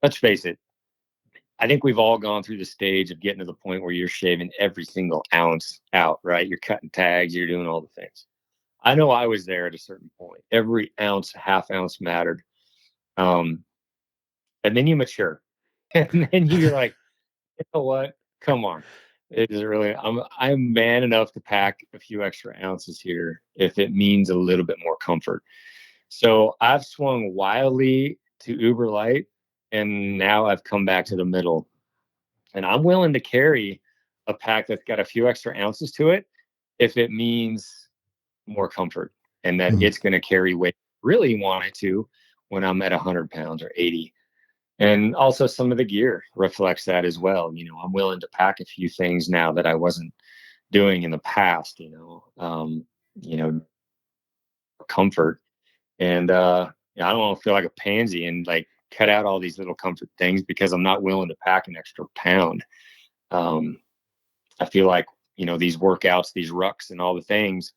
let's face it. I think we've all gone through the stage of getting to the point where you're shaving every single ounce out, right? You're cutting tags, you're doing all the things. I know I was there at a certain point. Every ounce, half ounce mattered. Um, and then you mature. And then you're like, you know what? Come on. It is really I'm man enough to pack a few extra ounces here if it means a little bit more comfort. So I've swung wildly to uber light, and now I've come back to the middle. And I'm willing to carry a pack that's got a few extra ounces to it if it means more comfort and that it's going to carry weight. Really want it to when I'm at 100 pounds or 80. And also some of the gear reflects that as well. I'm willing to pack a few things now that I wasn't doing in the past, comfort. And I don't want to feel like a pansy and like cut out all these little comfort things because I'm not willing to pack an extra pound. I feel like, these workouts, these rucks and all the things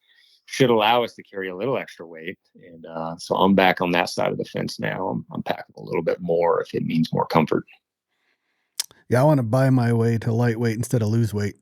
should allow us to carry a little extra weight. And so I'm back on that side of the fence now. I'm packing a little bit more if it means more comfort. Yeah, I want to buy my way to lightweight instead of lose weight.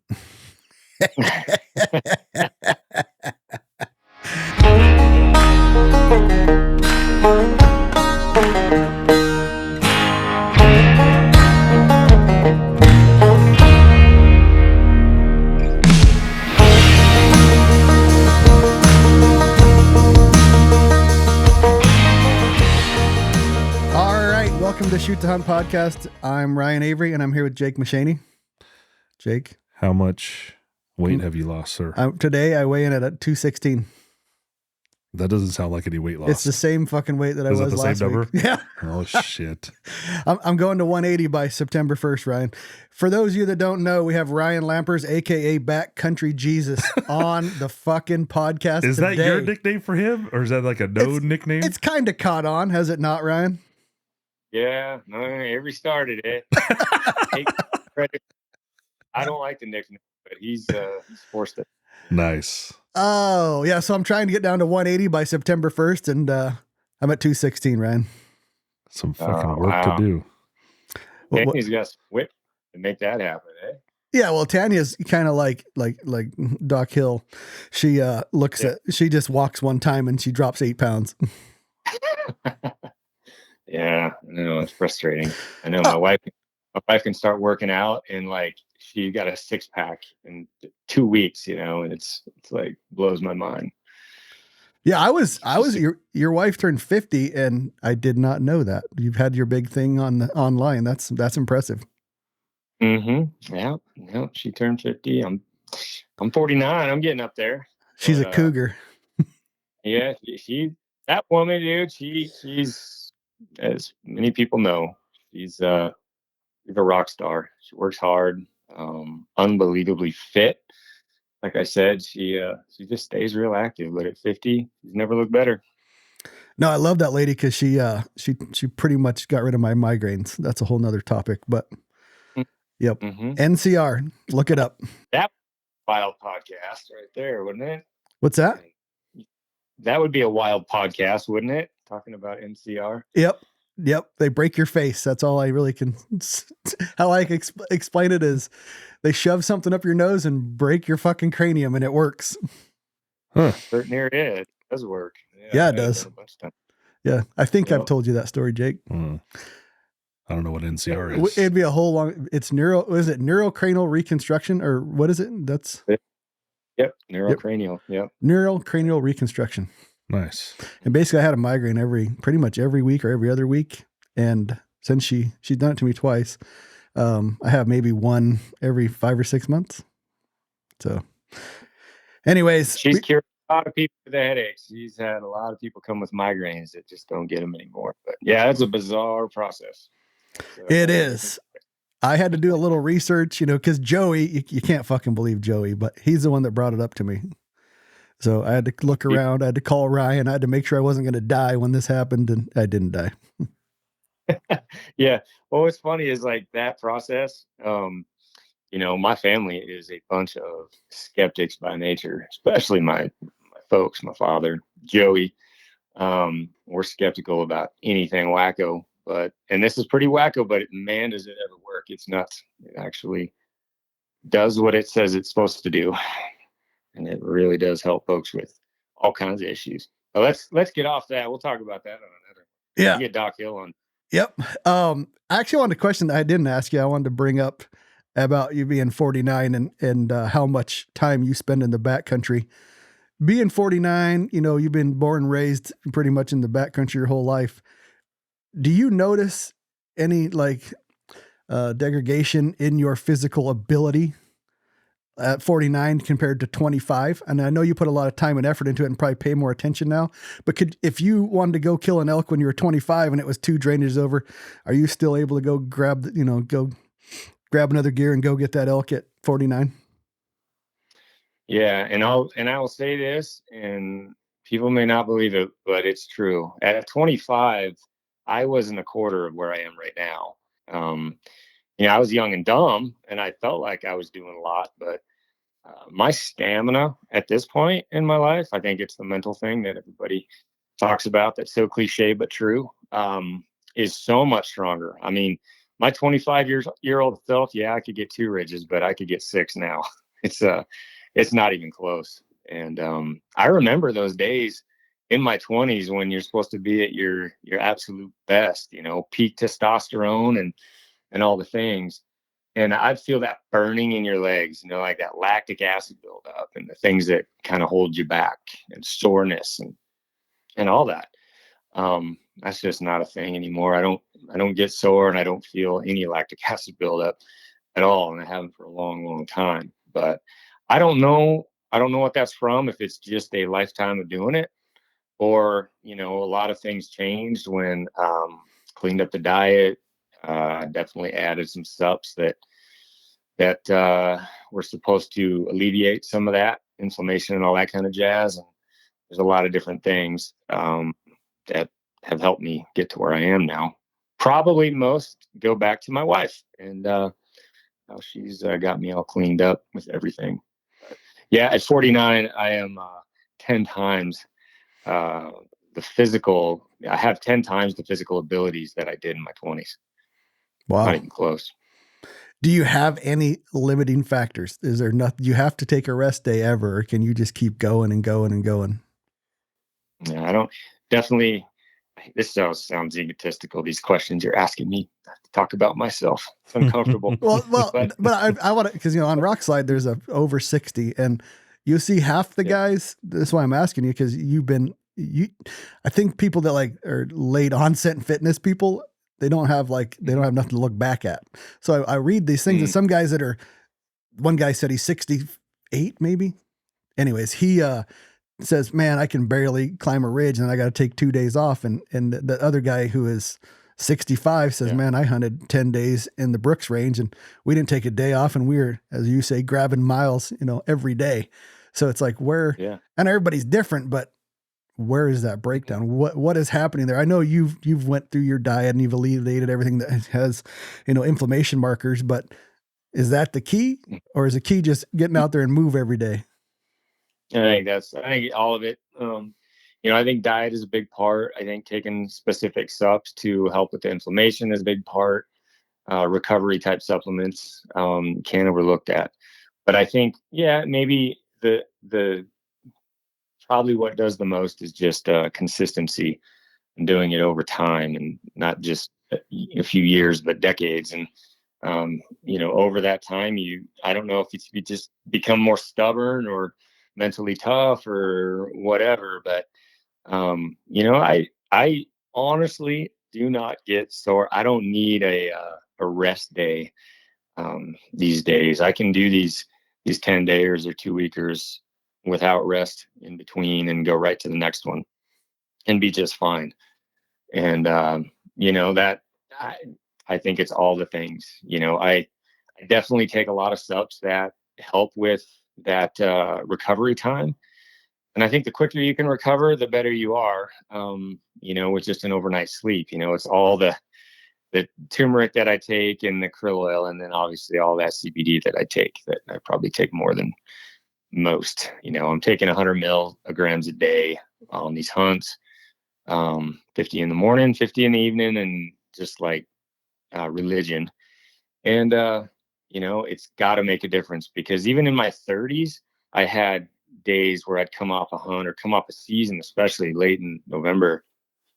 Welcome to Shoot to Hunt podcast. I'm Ryan Avery, and I'm here with Jake Machaney. Jake, how much weight have you lost, sir? Today I weigh in at 216. That doesn't sound like any weight loss. It's the same fucking weight that I was last week. Yeah. Oh shit. I'm going to 180 by September 1st, Ryan. For those of you that don't know, we have Ryan Lampers, aka Backcountry Jesus, on the fucking podcast. Is today. That your nickname for him, or is that like a nickname? It's kind of caught on, has it not, Ryan? Yeah, no, Avery started it. I don't like the nickname, but he's forced it. Nice. Oh, yeah. So I'm trying to get down to 180 by September 1st, and I'm at 216, Ryan. Some fucking work to do. Tanya's got some whip to make that happen, eh? Yeah, well, Tanya's kind of like Doc Hill. She she just walks one time and she drops 8 pounds. Yeah, I know, it's frustrating. I know my wife can start working out and like she got a 6-pack in 2 weeks, and it's like blows my mind. Yeah, I was your wife turned 50 and I did not know that. You've had your big thing online. That's impressive. Mm-hmm. Yeah, she turned 50. I'm 49. I'm getting up there. She's a cougar. Yeah, she that woman, dude, she's as many people know, she's a rock star. She works hard, unbelievably fit. Like I said, she just stays real active. But at 50, she's never looked better. No, I love that lady because she pretty much got rid of my migraines. That's a whole nother topic. But yep, NCR, look it up. That wild podcast right there, wouldn't it? What's that? That would be a wild podcast, wouldn't it? Talking about NCR. Yep. They break your face. That's all I really can. How I can explain it is they shove something up your nose and break your fucking cranium, and it works. Huh. Near it does work. Yeah, it does. Yeah, I think I've told you that story, Jake. I don't know what NCR is. It'd be a whole long. It's neurocranial reconstruction, or what is it? That's. Yep, neurocranial. Yep. Neurocranial reconstruction. Nice. And basically I had a migraine pretty much every week or every other week. And since she's done it to me twice, I have maybe one every 5 or 6 months. So anyways, she's cured a lot of people with the headaches. She's had a lot of people come with migraines that just don't get them anymore. But yeah, it's a bizarre process. So, it is. I had to do a little research, because Joey, you can't fucking believe Joey, but he's the one that brought it up to me. So I had to look around. I had to call Ryan. I had to make sure I wasn't going to die when this happened, and I didn't die. Yeah. Well, what's funny is like that process. My family is a bunch of skeptics by nature, especially my folks, my father, Joey. We're skeptical about anything wacko, and this is pretty wacko, but man, does it ever work. It's nuts. It actually does what it says it's supposed to do. And it really does help folks with all kinds of issues. But let's get off that. We'll talk about that on another. Yeah. We'll get Doc Hill on. Yep. I actually wanted a question that I didn't ask you. I wanted to bring up about you being 49 and how much time you spend in the backcountry. Being 49, you've been born and raised pretty much in the backcountry your whole life. Do you notice any degradation in your physical ability at 49 compared to 25? And I know you put a lot of time and effort into it and probably pay more attention now, but if you wanted to go kill an elk when you were 25 and it was 2 drainages over, are you still able to go grab another gear and go get that elk at 49? Yeah. And I will say this, and people may not believe it, but it's true. At 25, I wasn't a quarter of where I am right now. I was young and dumb and I felt like I was doing a lot, but my stamina at this point in my life, I think it's the mental thing that everybody talks about that's so cliche but true, is so much stronger. I mean, my 25-year-old self, yeah, I could get 2 ridges, but I could get 6 now. It's not even close. And I remember those days in my 20s when you're supposed to be at your absolute best, peak testosterone and all the things. And I'd feel that burning in your legs, like that lactic acid buildup and the things that kind of hold you back, and soreness and all that. That's just not a thing anymore. I don't get sore and I don't feel any lactic acid buildup at all. And I haven't for a long, long time, but I don't know what that's from, if it's just a lifetime of doing it, or, a lot of things changed when, cleaned up the diet, definitely added some subs that were supposed to alleviate some of that inflammation and all that kind of jazz. And there's a lot of different things that have helped me get to where I am now. Probably most go back to my wife and how she's got me all cleaned up with everything. But yeah, at 49, I am 10 times the physical. I have 10 times the physical abilities that I did in my 20s. Wow. Not even close. Do you have any limiting factors? Is there nothing you have to take a rest day ever? Or can you just keep going and going and going? Yeah, I don't definitely. This sounds egotistical. These questions you're asking me to talk about myself. It's uncomfortable. But I want to, because on Rock Slide there's a over 60, and you see half the guys. That's why I'm asking you, because I think people that are late onset in fitness people, they don't have nothing to look back at. So I read these things, and some guys one guy said he's 68 maybe. Anyways, he says, man, I can barely climb a ridge and I got to take 2 days off. And the other guy who is 65 says, man, I hunted 10 days in the Brooks range and we didn't take a day off. And we were, as you say, grabbing miles, every day. So it's like and everybody's different, but where is that breakdown? What is happening there? I know you've went through your diet and you've alleviated everything that has, inflammation markers, but is that the key, or is the key just getting out there and move every day? I think all of it. I think diet is a big part. I think taking specific subs to help with the inflammation is a big part. Recovery type supplements can't overlook that. But I think, maybe the probably what does the most is just consistency and doing it over time, and not just a few years, but decades. And over that time, I don't know if you just become more stubborn or mentally tough or whatever, but I honestly do not get sore. I don't need a rest day these days. I can do these 10 days or 2 weekers without rest in between and go right to the next one and be just fine. And that I think it's all the things. I definitely take a lot of subs that help with that recovery time. And I think the quicker you can recover, the better you are, with just an overnight sleep. It's all the turmeric that I take and the krill oil, and then obviously all that CBD that I take, that I probably take more than most. I'm taking 100 milligrams a day on these hunts, 50 in the morning, 50 in the evening, and just like religion. And, it's got to make a difference, because even in my 30s, I had days where I'd come off a hunt or come off a season, especially late in November,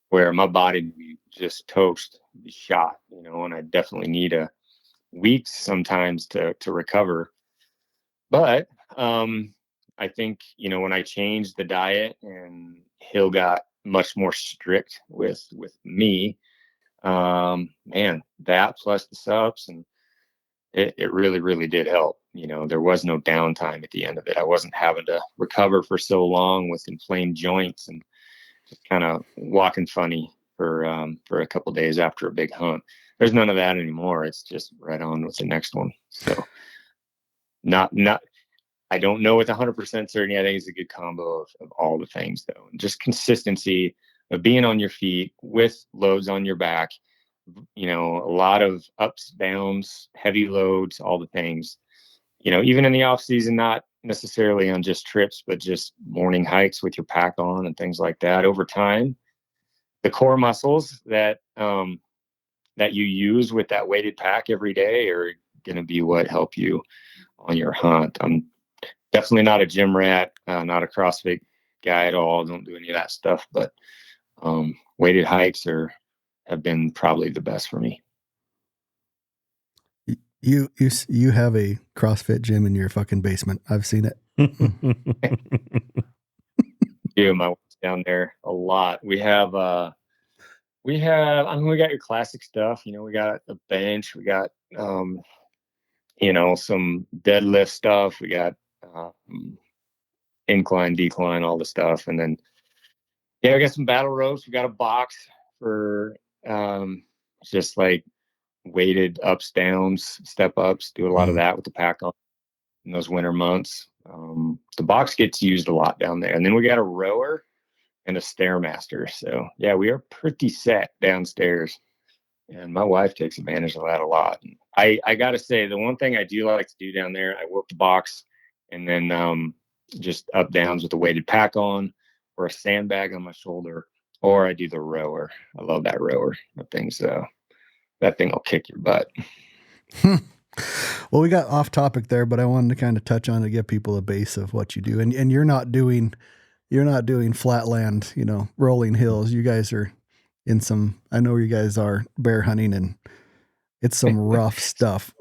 where my body would be just toast, be shot, and I definitely need a weeks sometimes to recover. But I think, when I changed the diet and Hill got much more strict with me, man, that plus the subs, and it really, really did help. There was no downtime at the end of it. I wasn't having to recover for so long with inflamed joints and just kind of walking funny for a couple of days after a big hunt. There's none of that anymore. It's just right on with the next one. So not I don't know with 100% certainty. I think it's a good combo of all the things, though. And just consistency of being on your feet with loads on your back, a lot of ups, downs, heavy loads, all the things, even in the off season, not necessarily on just trips, but just morning hikes with your pack on and things like that. Over time, the core muscles that you use with that weighted pack every day are going to be what help you on your hunt. I'm definitely not a gym rat, not a CrossFit guy at all. Don't do any of that stuff, but weighted hikes have been probably the best for me. You have a CrossFit gym in your fucking basement. I've seen it. Yeah, my wife's down there a lot. We have we got your classic stuff. We got a bench. We got some deadlift stuff. We got incline, decline, all the stuff, and then we got some battle ropes. We got a box for just like weighted ups, downs, step ups. Do a lot of that with the pack on in those winter months. The box gets used a lot down there, and then we got a rower and a Stairmaster. So yeah, we are pretty set downstairs, and my wife takes advantage of that a lot. I gotta say, the one thing I do like to do down there, I work the box and then just up downs with a weighted pack on or a sandbag on my shoulder, or I do the rower. I love that rower. That thing will kick your butt. Well, we got off topic there, but I wanted to kind of touch on to give people a base of what you do. And you're not doing flatland, rolling hills. You guys are I know you guys are bear hunting, and it's some rough stuff.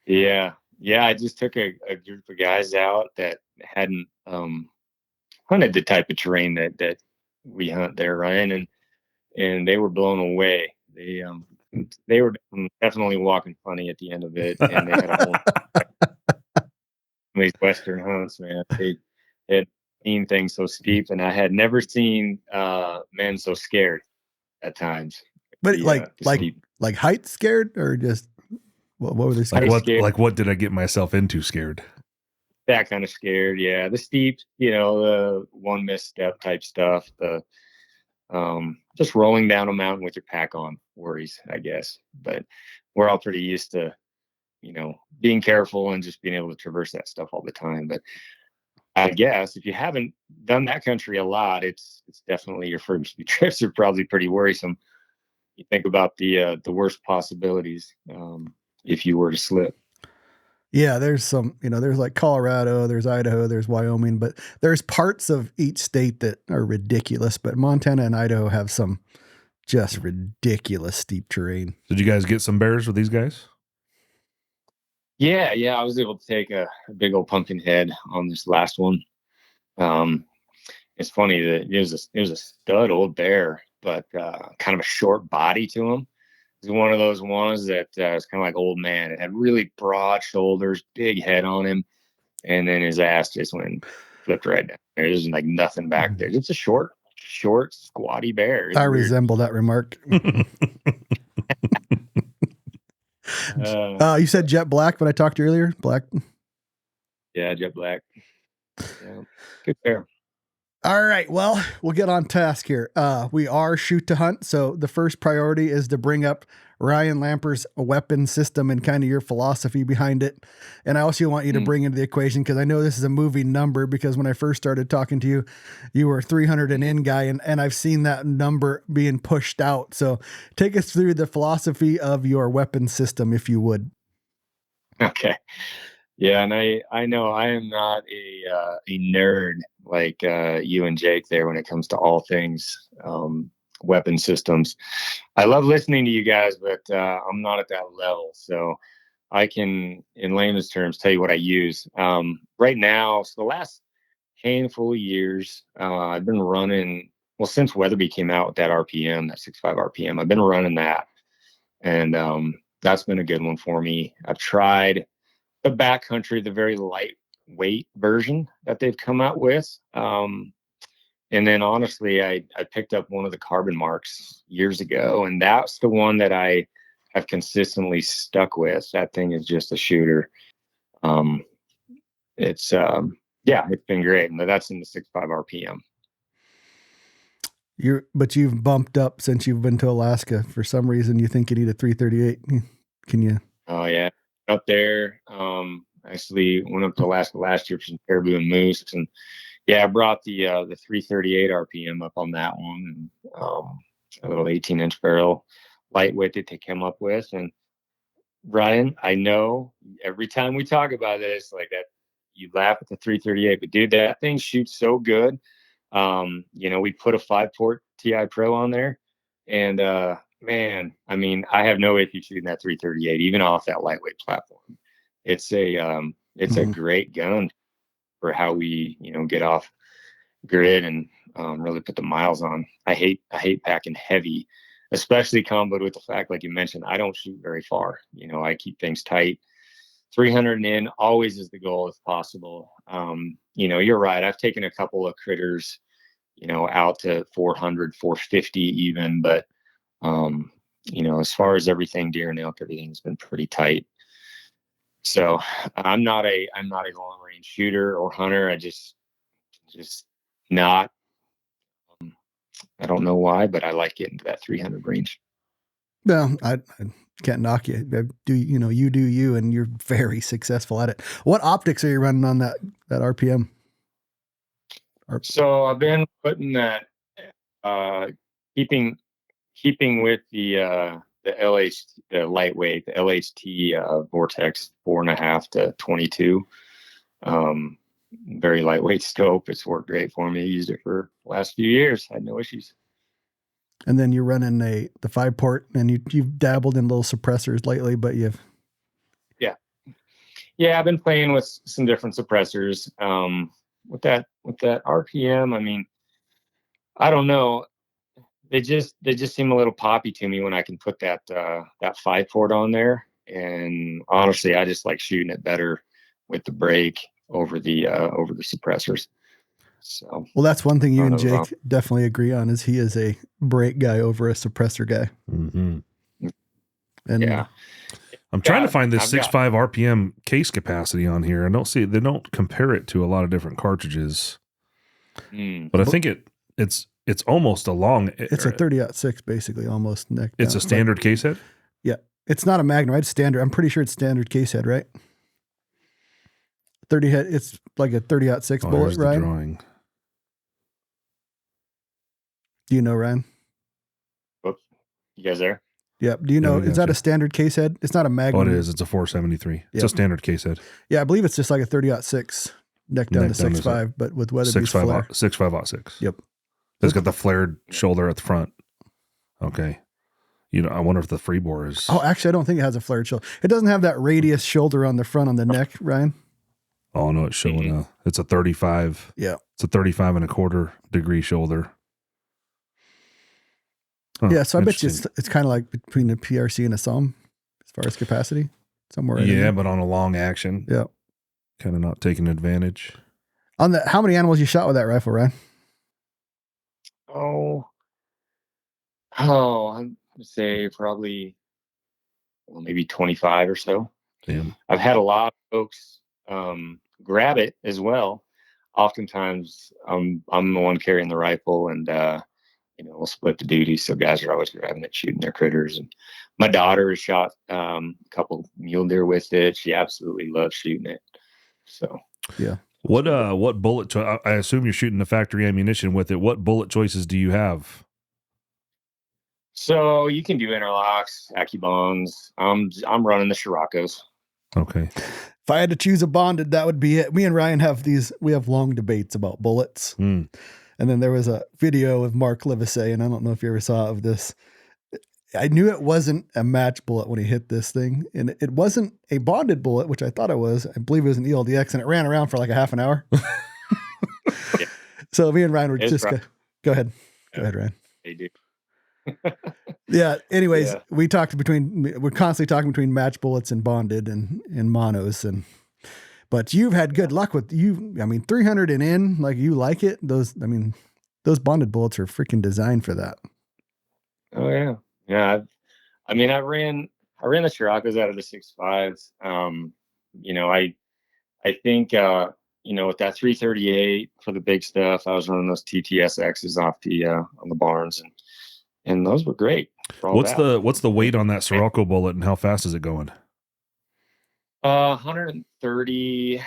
Yeah. I just took a group of guys out that hadn't hunted the type of terrain that we hunt there, Ryan, and they were blown away. They were definitely walking funny at the end of it, and they had a whole these western hunts, man. They had seen things so steep, and I had never seen men so scared at times. But like height scared, or just what were they scared? Like what did I get myself into scared? That kind of scared, yeah. The steep, the one misstep type stuff, the just rolling down a mountain with your pack on worries, I guess. But we're all pretty used to, being careful and just being able to traverse that stuff all the time. But I guess if you haven't done that country a lot, it's definitely your first few trips are probably pretty worrisome. You think about the worst possibilities if you were to slip. Yeah, there's some, there's like Colorado, there's Idaho, there's Wyoming, but there's parts of each state that are ridiculous. But Montana and Idaho have some just ridiculous steep terrain. Did you guys get some bears with these guys? Yeah, I was able to take a big old pumpkin head on this last one. It's funny that it was a stud old bear, but kind of a short body to him. It's one of those ones that is kind of like old man. It had really broad shoulders, big head on him, and then his ass just flipped right down. There's like nothing back there. It's a short, squatty bear. I resemble that remark. You said jet black when I talked to you earlier. Black. Yeah, jet black. Yeah, good bear. All right. Well, we'll get on task here. We are shoot to hunt. So the first priority is to bring up Ryan Lamper's weapon system and kind of your philosophy behind it. And I also want you to bring into the equation, because I know this is a moving number, because when I first started talking to you, you were 300 and in guy, and I've seen that number being pushed out. So take us through the philosophy of your weapon system, if you would. Okay. Yeah, and I know I am not a nerd like you and Jake there when it comes to all things weapon systems. I love listening to you guys, but I'm not at that level. So I can, in layman's terms, tell you what I use right now. So the last handful of years, I've been running. Well, since Weatherby came out with that RPM, that 65 RPM, I've been running that, and that's been a good one for me. I've tried the Backcountry, the very lightweight version that they've come out with. And then honestly, I picked up one of the Carbon Marks years ago, and that's the one that I have consistently stuck with. That thing is just a shooter. It's it's been great. And that's in the 65 RPM. But you've bumped up since you've been to Alaska. For some reason, you think you need a 338. Can you? Oh yeah, up there. Actually went up to Alaska last year for some caribou and moose, and yeah, I brought the 338 RPM up on that one, and a little 18-inch barrel, lightweight that they came up with. And Ryan, I know every time we talk about this, like that, you laugh at the 338, but dude, that thing shoots so good. We put a 5-port TI Pro on there, and man, I mean, I have no issue shooting that 338, even off that lightweight platform. It's a great gun for how we, get off grid and really put the miles on. I hate packing heavy, especially comboed with the fact, like you mentioned, I don't shoot very far. I keep things tight. 300 and in always is the goal if possible. You're right. I've taken a couple of critters, out to 400, 450 even, but as far as everything, deer and elk, everything's been pretty tight. So I'm not a long range shooter or hunter. I just not. I don't know why, but I like getting to that 300 range. Well, I can't knock you. You do you, and you're very successful at it. What optics are you running on that RPM? So I've been putting that, keeping with the the lightweight, the LHT Vortex 4.5 to 22. Very lightweight scope. It's worked great for me. I used it for the last few years. Had no issues. And then you're running the 5-port, and you've dabbled in little suppressors lately, but yeah, I've been playing with some different suppressors. With that RPM, I mean, I don't know. They just seem a little poppy to me when I can put that 5-port on there. And honestly, I just like shooting it better with the brake over the suppressors. So, well, that's one thing you and Jake definitely agree on, is he is a brake guy over a suppressor guy. Mm-hmm. And yeah, I'm trying to find this 6.5 RPM case capacity on here. I don't see it. They don't compare it to a lot of different cartridges, but I think it's almost a long. It's a 30-06 basically, almost neck down. It's a standard case head. Yeah, it's not a Magnum. It's standard. I'm pretty sure it's standard case head, right? 30 head. It's like a 30-06 bullet, right? Drawing. Do you know, Ryan? Oops. You guys there? Yep. Do you know, is that a standard case head? It's not a Magnum. Oh, it is. It's a 473. It's a standard case head. Yeah, I believe it's just like a 30-06 neck down to 6.5, but with Weatherby's flare. 6.5-06. Yep. It's got the flared shoulder at the front. Okay. I wonder if the free bore is. Oh, actually, I don't think it has a flared shoulder. It doesn't have that radius shoulder on the front on the neck, Ryan. Oh, no, it's showing it's a 35. Yeah. It's a 35.25 degree shoulder. Oh, yeah, so I bet you it's kind of like between a PRC and a SOM as far as capacity, somewhere. Yeah, but on a long action. Yeah, kind of not taking advantage. On how many animals you shot with that rifle, Ryan? I'd say probably maybe 25 or so. Damn. I've had a lot of folks grab it as well. Oftentimes, I'm the one carrying the rifle, and we'll split the duty. So guys are always grabbing it, shooting their critters. And my daughter has shot a couple mule deer with it. She absolutely loves shooting it. So yeah. What bullet? I assume you're shooting the factory ammunition with it. What bullet choices do you have? So you can do interlocks, AccuBonds. I'm running the Scirocco's. Okay. If I had to choose a bonded, that would be it. Me and Ryan we have long debates about bullets. Mm. And then there was a video of Mark Livesey, and I don't know if you ever saw of this. I knew it wasn't a match bullet when he hit this thing, and it wasn't a bonded bullet, which I thought it was. I believe it was an ELDX, and it ran around for like a half an hour. Yeah. So me and Ryan were It's just go ahead. Yeah. Go ahead, Ryan. They do. Yeah. Anyways, Yeah. we're constantly talking between match bullets and bonded and monos, but you've had good luck with 300 and in, like you like it. Those bonded bullets are freaking designed for that. Oh yeah. Yeah. I ran the Scirocco's out of the 6.5s. I think, with that 338 for the big stuff, I was running those TTSXs off on the barns, and those were great. What's the weight on that Scirocco bullet, and how fast is it going? 130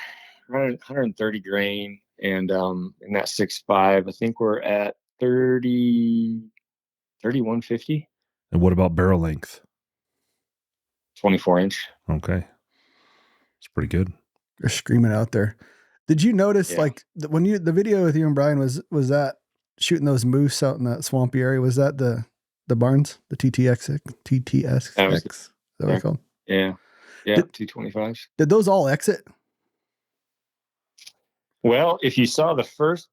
grain, and in that 6.5, I think we're at 3150. And what about barrel length? 24 inch. Okay, it's pretty good. They're screaming out there. Did you notice when the video with you and Brian was that shooting those moose out in that swampy area? Was that the barns, the TTSX? Is that what they're called? Yeah. 225s. Did those all exit? Well, if you saw the first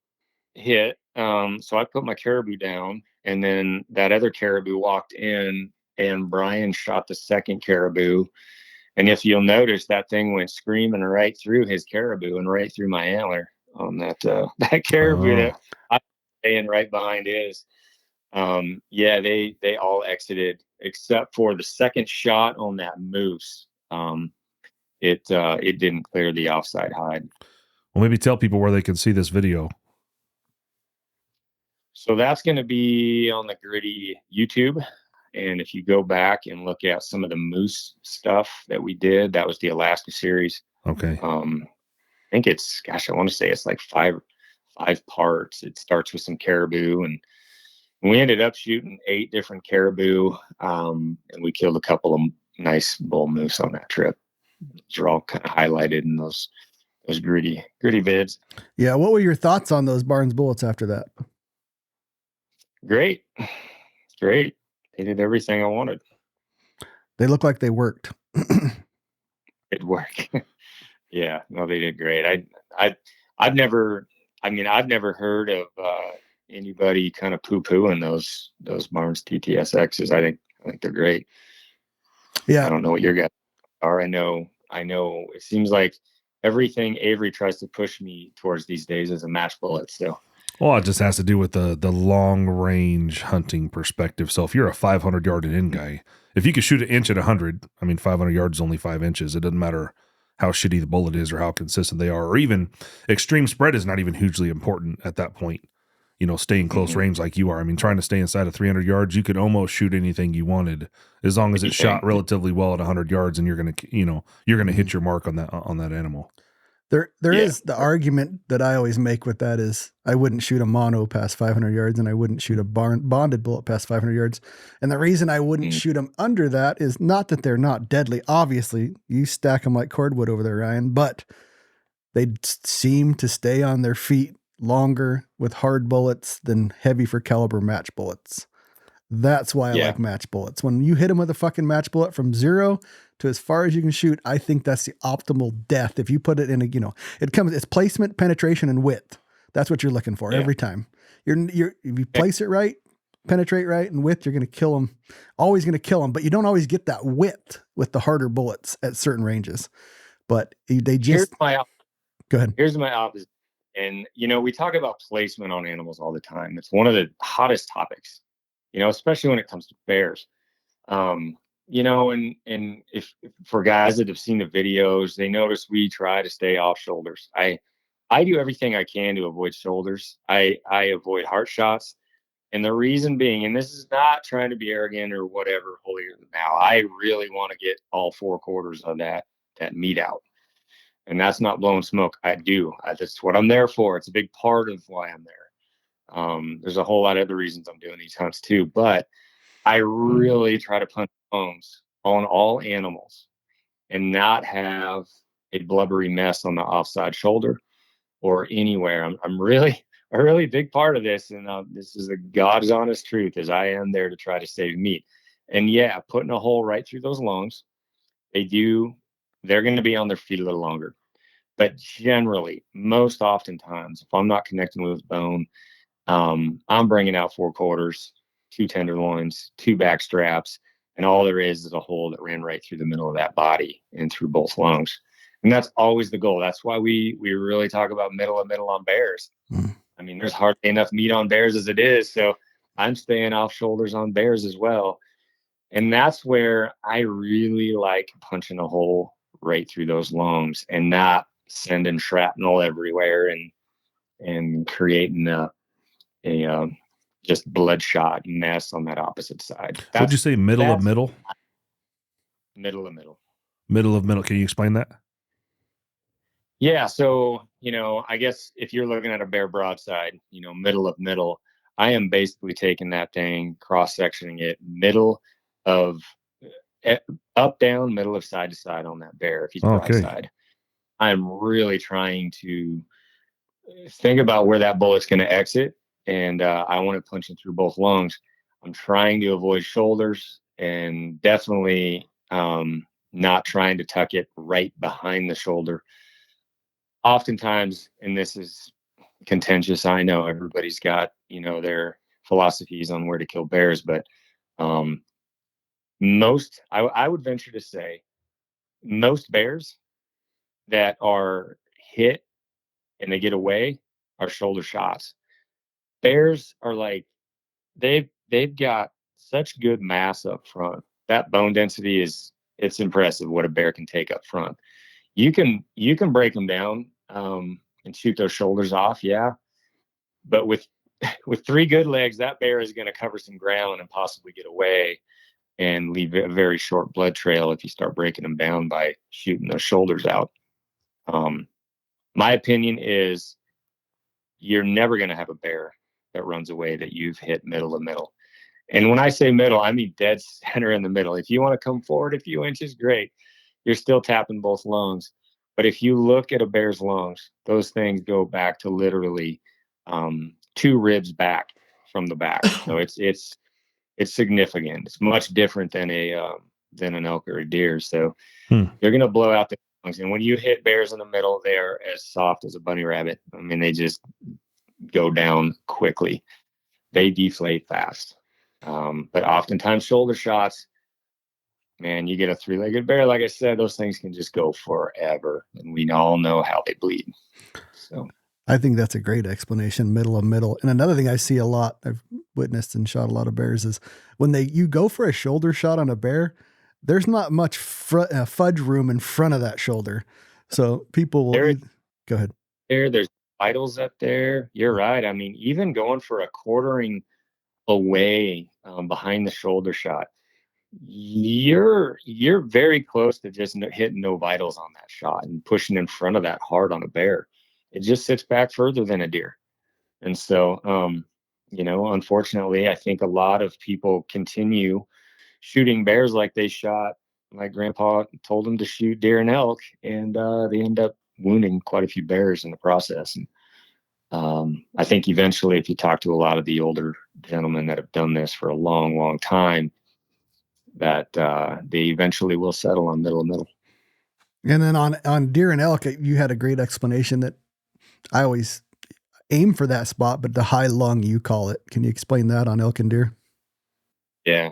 hit, so I put my caribou down, and then that other caribou walked in, and Brian shot the second caribou. And if you'll notice, that thing went screaming right through his caribou and right through my antler on that caribou that I'm staying right behind his. They all exited except for the second shot on that moose. It didn't clear the offside hide. Well, maybe tell people where they can see this video. So that's going to be on the Gritty YouTube. And if you go back and look at some of the moose stuff that we did, that was the Alaska series. Okay. I think I want to say it's like five parts. It starts with some caribou, and we ended up shooting 8 different caribou. And we killed a couple of nice bull moose on that trip. Those are all kind of highlighted in those gritty vids. Yeah. What were your thoughts on those Barnes bullets after that? Great. They did everything I wanted. They look like they worked. It worked. Yeah, no, they did great. I've never heard of anybody kind of poo-pooing those Barnes TTSXs. I think they're great. Yeah. I don't know what your guys are. I know it seems like everything Avery tries to push me towards these days is a match bullet. So well, it just has to do with the long range hunting perspective. So if you're a 500 yard and in guy, if you could shoot an inch at 100, 500 yards is only 5 inches. It doesn't matter how shitty the bullet is or how consistent they are, or even extreme spread is not even hugely important at that point. Staying close range like you are. Trying to stay inside of 300 yards, you could almost shoot anything you wanted as long as it shot relatively well at 100 yards, and you're gonna hit your mark on that animal. There is the argument that I always make with that is I wouldn't shoot a mono past 500 yards, and I wouldn't shoot a bonded bullet past 500 yards. And the reason I wouldn't shoot them under that is not that they're not deadly. Obviously, you stack them like cordwood over there, Ryan, but they seem to stay on their feet longer with hard bullets than heavy for caliber match bullets. That's why I like match bullets. When you hit them with a fucking match bullet from 0 to as far as you can shoot, I think that's the optimal depth. If you put it in it's placement, penetration, and width. That's what you're looking for every time. If you place it right, penetrate right, and width, you're going to kill them. Always going to kill them, but you don't always get that width with the harder bullets at certain ranges. But they just go ahead. Here's my opposite. And we talk about placement on animals all the time. It's one of the hottest topics. Especially when it comes to bears. And if for guys that have seen the videos, they notice we try to stay off shoulders. I do everything I can to avoid shoulders. I avoid heart shots. And the reason being, and this is not trying to be arrogant or whatever, holier than thou, I really want to get all 4/4 of that meat out. And that's not blowing smoke. I do. That's what I'm there for. It's a big part of why I'm there. There's a whole lot of other reasons I'm doing these hunts too, but I really try to punch bones on all animals and not have a blubbery mess on the offside shoulder or anywhere. I'm really a really big part of this, and this is the God's honest truth, is I am there to try to save meat. And yeah, putting a hole right through those lungs, they're going to be on their feet a little longer. But generally, most oftentimes, if I'm not connecting with bone, I'm bringing out 4/4, 2 tenderloins, 2 back straps, and all there is a hole that ran right through the middle of that body and through both lungs. And that's always the goal. That's why we really talk about middle on bears. I mean, there's hardly enough meat on bears as it is, so I'm staying off shoulders on bears as well. And that's where I really like punching a hole right through those lungs and not sending shrapnel everywhere and creating a just bloodshot mess on that opposite side. Would you say middle of middle? Middle of middle. Middle of middle. Can you explain that? Yeah. So, I guess if you're looking at a bear broadside, middle of middle, I am basically taking that thing, cross-sectioning it, middle of up, down, middle of side to side on that bear if he's broadside. I'm really trying to think about where that bullet's going to exit, and I want to punch him through both lungs. I'm trying to avoid shoulders and definitely not trying to tuck it right behind the shoulder. Oftentimes, and this is contentious, I know everybody's got, their philosophies on where to kill bears, but I would venture to say most bears that are hit and they get away are shoulder shots. Bears are like, they've got such good mass up front. That bone density it's impressive what a bear can take up front. You can break them down and shoot those shoulders off, yeah. But with 3 good legs, that bear is going to cover some ground and possibly get away and leave a very short blood trail if you start breaking them down by shooting those shoulders out. My opinion is you're never going to have a bear that runs away that you've hit middle of middle. And when I say middle, I mean dead center in the middle. If you want to come forward a few inches, great. You're still tapping both lungs. But if you look at a bear's lungs, those things go back to literally 2 ribs back from the back. So it's significant. It's much different than an elk or a deer. So you're going to blow out the lungs. And when you hit bears in the middle, they're as soft as a bunny rabbit. I mean, they just go down quickly. They deflate fast. But oftentimes shoulder shots, man, you get a 3-legged bear, like I said, those things can just go forever. And we all know how they bleed. So I think that's a great explanation, middle of middle. And another thing I see a lot, I've witnessed and shot a lot of bears, is when you go for a shoulder shot on a bear, there's not much fudge room in front of that shoulder. So people will go ahead. There's vitals up there. You're right. I mean, even going for a quartering away behind the shoulder shot, you're very close to just hitting no vitals on that shot and pushing in front of that hard on a bear. It just sits back further than a deer. And so, unfortunately, I think a lot of people continue shooting bears like they shot, like Grandpa told them to shoot deer and elk, and they end up wounding quite a few bears in the process. And I think eventually, if you talk to a lot of the older gentlemen that have done this for a long, long time, that they eventually will settle on middle of middle. And then on deer and elk, you had a great explanation that I always aim for that spot, but the high lung, you call it. Can you explain that on elk and deer? Yeah.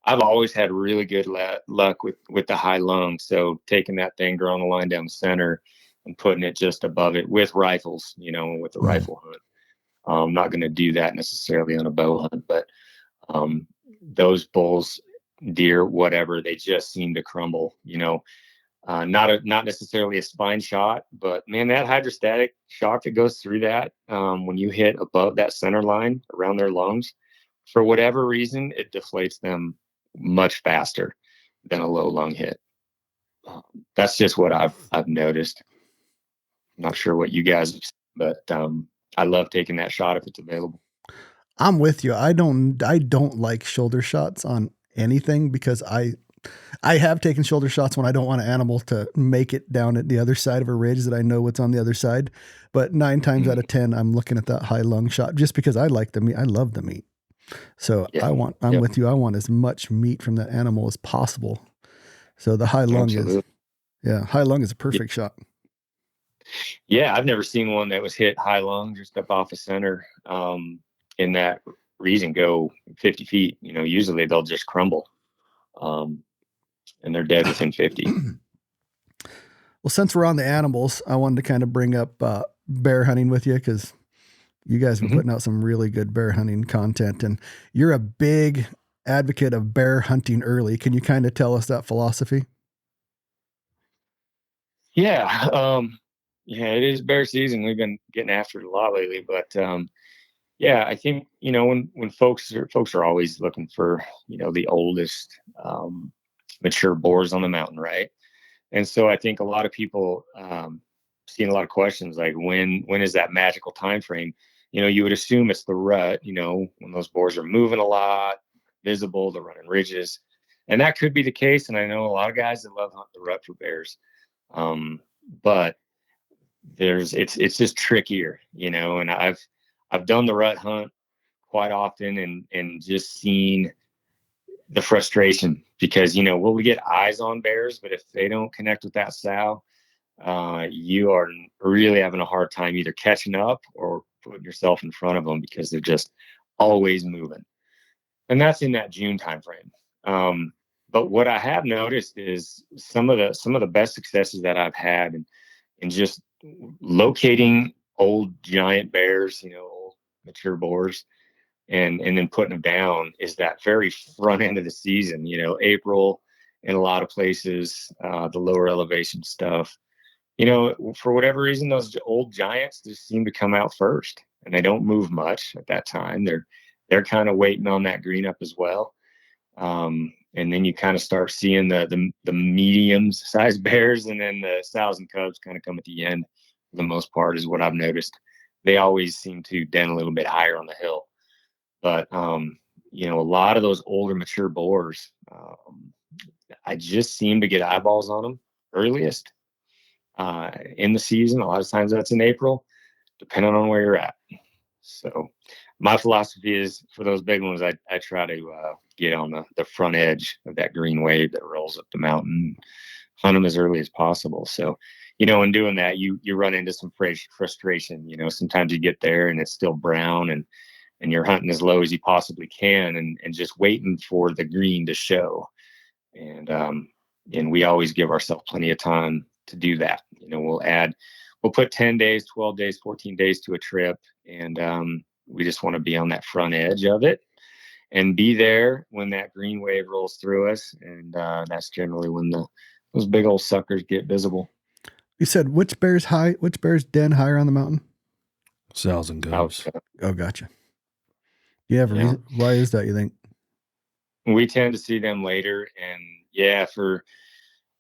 I've always had really good luck with the high lung. So taking that thing, drawing a line down the center and putting it just above it with rifles, with the rifle hunt. I'm not going to do that necessarily on a bow hunt, but those bulls, deer, whatever, they just seem to crumble, not necessarily a spine shot, but man, that hydrostatic shock that goes through that, when you hit above that center line around their lungs, for whatever reason, it deflates them much faster than a low lung hit. That's just what I've noticed. I'm not sure what you guys have seen, but I love taking that shot if it's available. I'm with you. I don't like shoulder shots on anything because I have taken shoulder shots when I don't want an animal to make it down at the other side of a ridge that I know what's on the other side. But 9 times out of 10, I'm looking at that high lung shot just because I like the meat. I love the meat. So Yeah. I'm with you. I want as much meat from that animal as possible. So the high lung high lung is a perfect shot. Yeah. I've never seen one that was hit high lung just up off the center in that region go 50 feet. You know, usually they'll just crumble and they're dead within 50. Well, since we're on the animals, I wanted to kind of bring up bear hunting with you because you guys have been putting out some really good bear hunting content, and you're a big advocate of bear hunting early. Can you kind of tell us that philosophy? Yeah. Yeah, it is bear season. We've been getting after it a lot lately, but yeah, I think, you know, when folks are always looking for, you know, the oldest mature boars on the mountain, right? And so I think a lot of people seeing a lot of questions like when is that magical time frame? You know, you would assume it's the rut, you know, when those boars are moving a lot, visible, they're running ridges. And that could be the case. And I know a lot of guys that love hunting the rut for bears. But it's just trickier, you know, and I've done the rut hunt quite often and just seen the frustration because, you know, we get eyes on bears, but if they don't connect with that sow, you are really having a hard time either catching up or putting yourself in front of them because they're just always moving. And that's in that June timeframe. But what I have noticed is some of the best successes that I've had in just locating old giant bears, you know, old mature boars, and then putting them down is that very front end of the season, you know, April in a lot of places, the lower elevation stuff. You know, for whatever reason, those old giants just seem to come out first, and they don't move much at that time. They're kind of waiting on that green up as well. And then you kind of start seeing the medium sized bears, and then the sows and cubs kind of come at the end for the most part is what I've noticed. They always seem to den a little bit higher on the hill. But, you know, a lot of those older mature boars, I just seem to get eyeballs on them earliest in the season. A lot of times that's in April, depending on where you're at. So my philosophy is for those big ones, I try to get on the front edge of that green wave that rolls up the mountain, hunt them as early as possible. So, you know, in doing that, you run into some frustration. You know, sometimes you get there and it's still brown and you're hunting as low as you possibly can and just waiting for the green to show. And we always give ourselves plenty of time to do that. You know, we'll put 10 days, 12 days, 14 days to a trip. And we just want to be on that front edge of it and be there when that green wave rolls through us. And that's generally when those big old suckers get visible. You said which bears den higher on the mountain? Sows and cubs. Oh, gotcha. You have a reason? Why is that, you think? We tend to see them later. And yeah,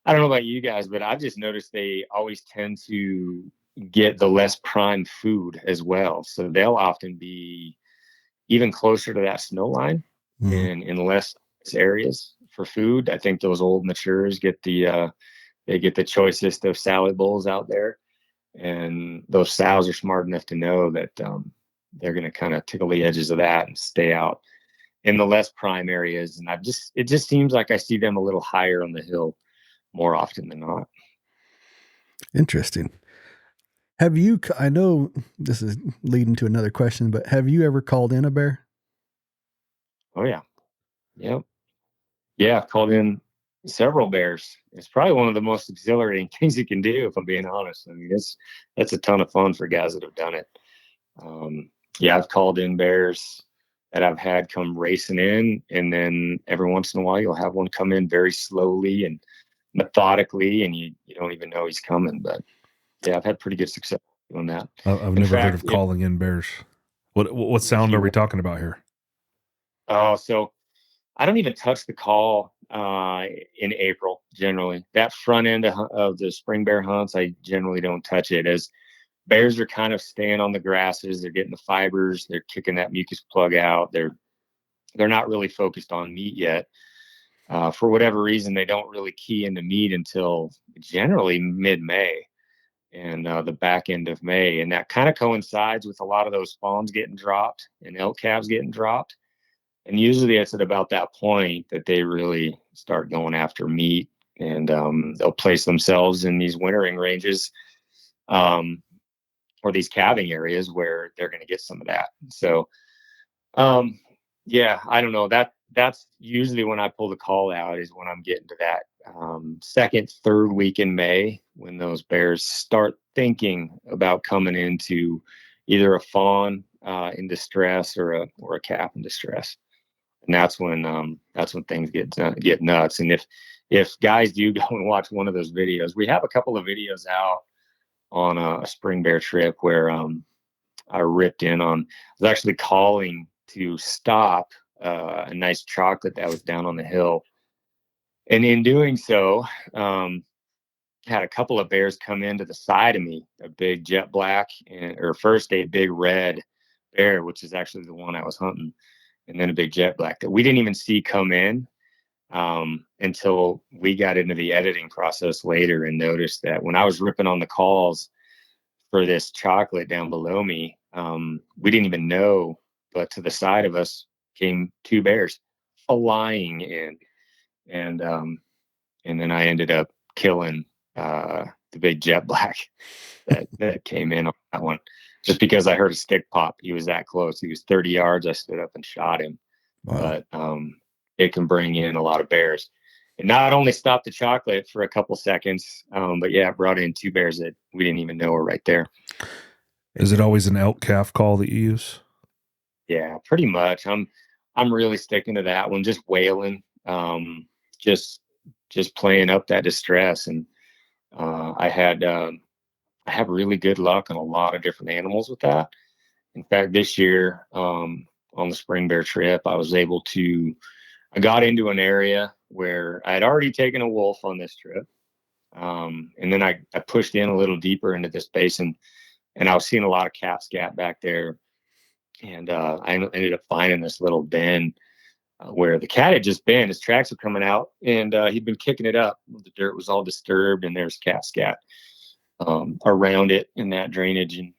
I don't know about you guys, but I've just noticed they always tend to get the less prime food as well. So they'll often be even closer to that snow line in less areas for food. I think those old matures get they get the choicest of salad bowls out there. And those sows are smart enough to know that they're going to kind of tickle the edges of that and stay out in the less prime areas. And it just seems like I see them a little higher on the hill more often than not. Interesting. I know this is leading to another question, but have you ever called in a bear? Oh yeah. Yep. Yeah. I've called in several bears. It's probably one of the most exhilarating things you can do, if I'm being honest. I mean, that's a ton of fun for guys that have done it. Yeah, I've called in bears that I've had come racing in, and then every once in a while you'll have one come in very slowly and methodically, and you don't even know he's coming. But yeah, I've had pretty good success doing that. I've never heard of calling in bears. What sound are we talking about here? Oh, so I don't even touch the call in April generally. That front end of the spring bear hunts, I generally don't touch it, as bears are kind of staying on the grasses. They're getting the fibers. They're kicking that mucus plug out. They're not really focused on meat yet. For whatever reason, they don't really key into meat until generally mid-May and the back end of May. And that kind of coincides with a lot of those fawns getting dropped and elk calves getting dropped. And usually it's at about that point that they really start going after meat, and they'll place themselves in these wintering ranges or these calving areas where they're going to get some of that. So, yeah, I don't know. That's usually when I pull the call out, is when I'm getting to that second, third week in May, when those bears start thinking about coming into either a fawn in distress or a calf in distress. And that's when things get nuts. And if guys do go and watch one of those videos, we have a couple of videos out on a spring bear trip where I ripped in on. I was actually calling to stop a nice chocolate that was down on the hill, and in doing so, had a couple of bears come into the side of me. A big jet black, or first a big red bear, which is actually the one I was hunting, and then a big jet black that we didn't even see come in until we got into the editing process later, and noticed that when I was ripping on the calls for this chocolate down below me, we didn't even know, but to the side of us came two bears flying in, and then I ended up killing the big jet black that came in on that one, just because I heard a stick pop. He was that close. He was 30 yards. I stood up and shot him. Wow. But it can bring in a lot of bears. It not only stopped the chocolate for a couple seconds, but yeah, it brought in two bears that we didn't even know were right there. Is it always an elk calf call that you use? Yeah, pretty much. I'm really sticking to that one, just wailing, just playing up that distress. And I have really good luck on a lot of different animals with that. In fact, this year on the spring bear trip, I got into an area where I had already taken a wolf on this trip. And then I pushed in a little deeper into this basin, and I was seeing a lot of calf scat back there. And I ended up finding this little den where the cat had just been. His tracks were coming out, and he'd been kicking it up. The dirt was all disturbed, and there's calf scat around it in that drainage. And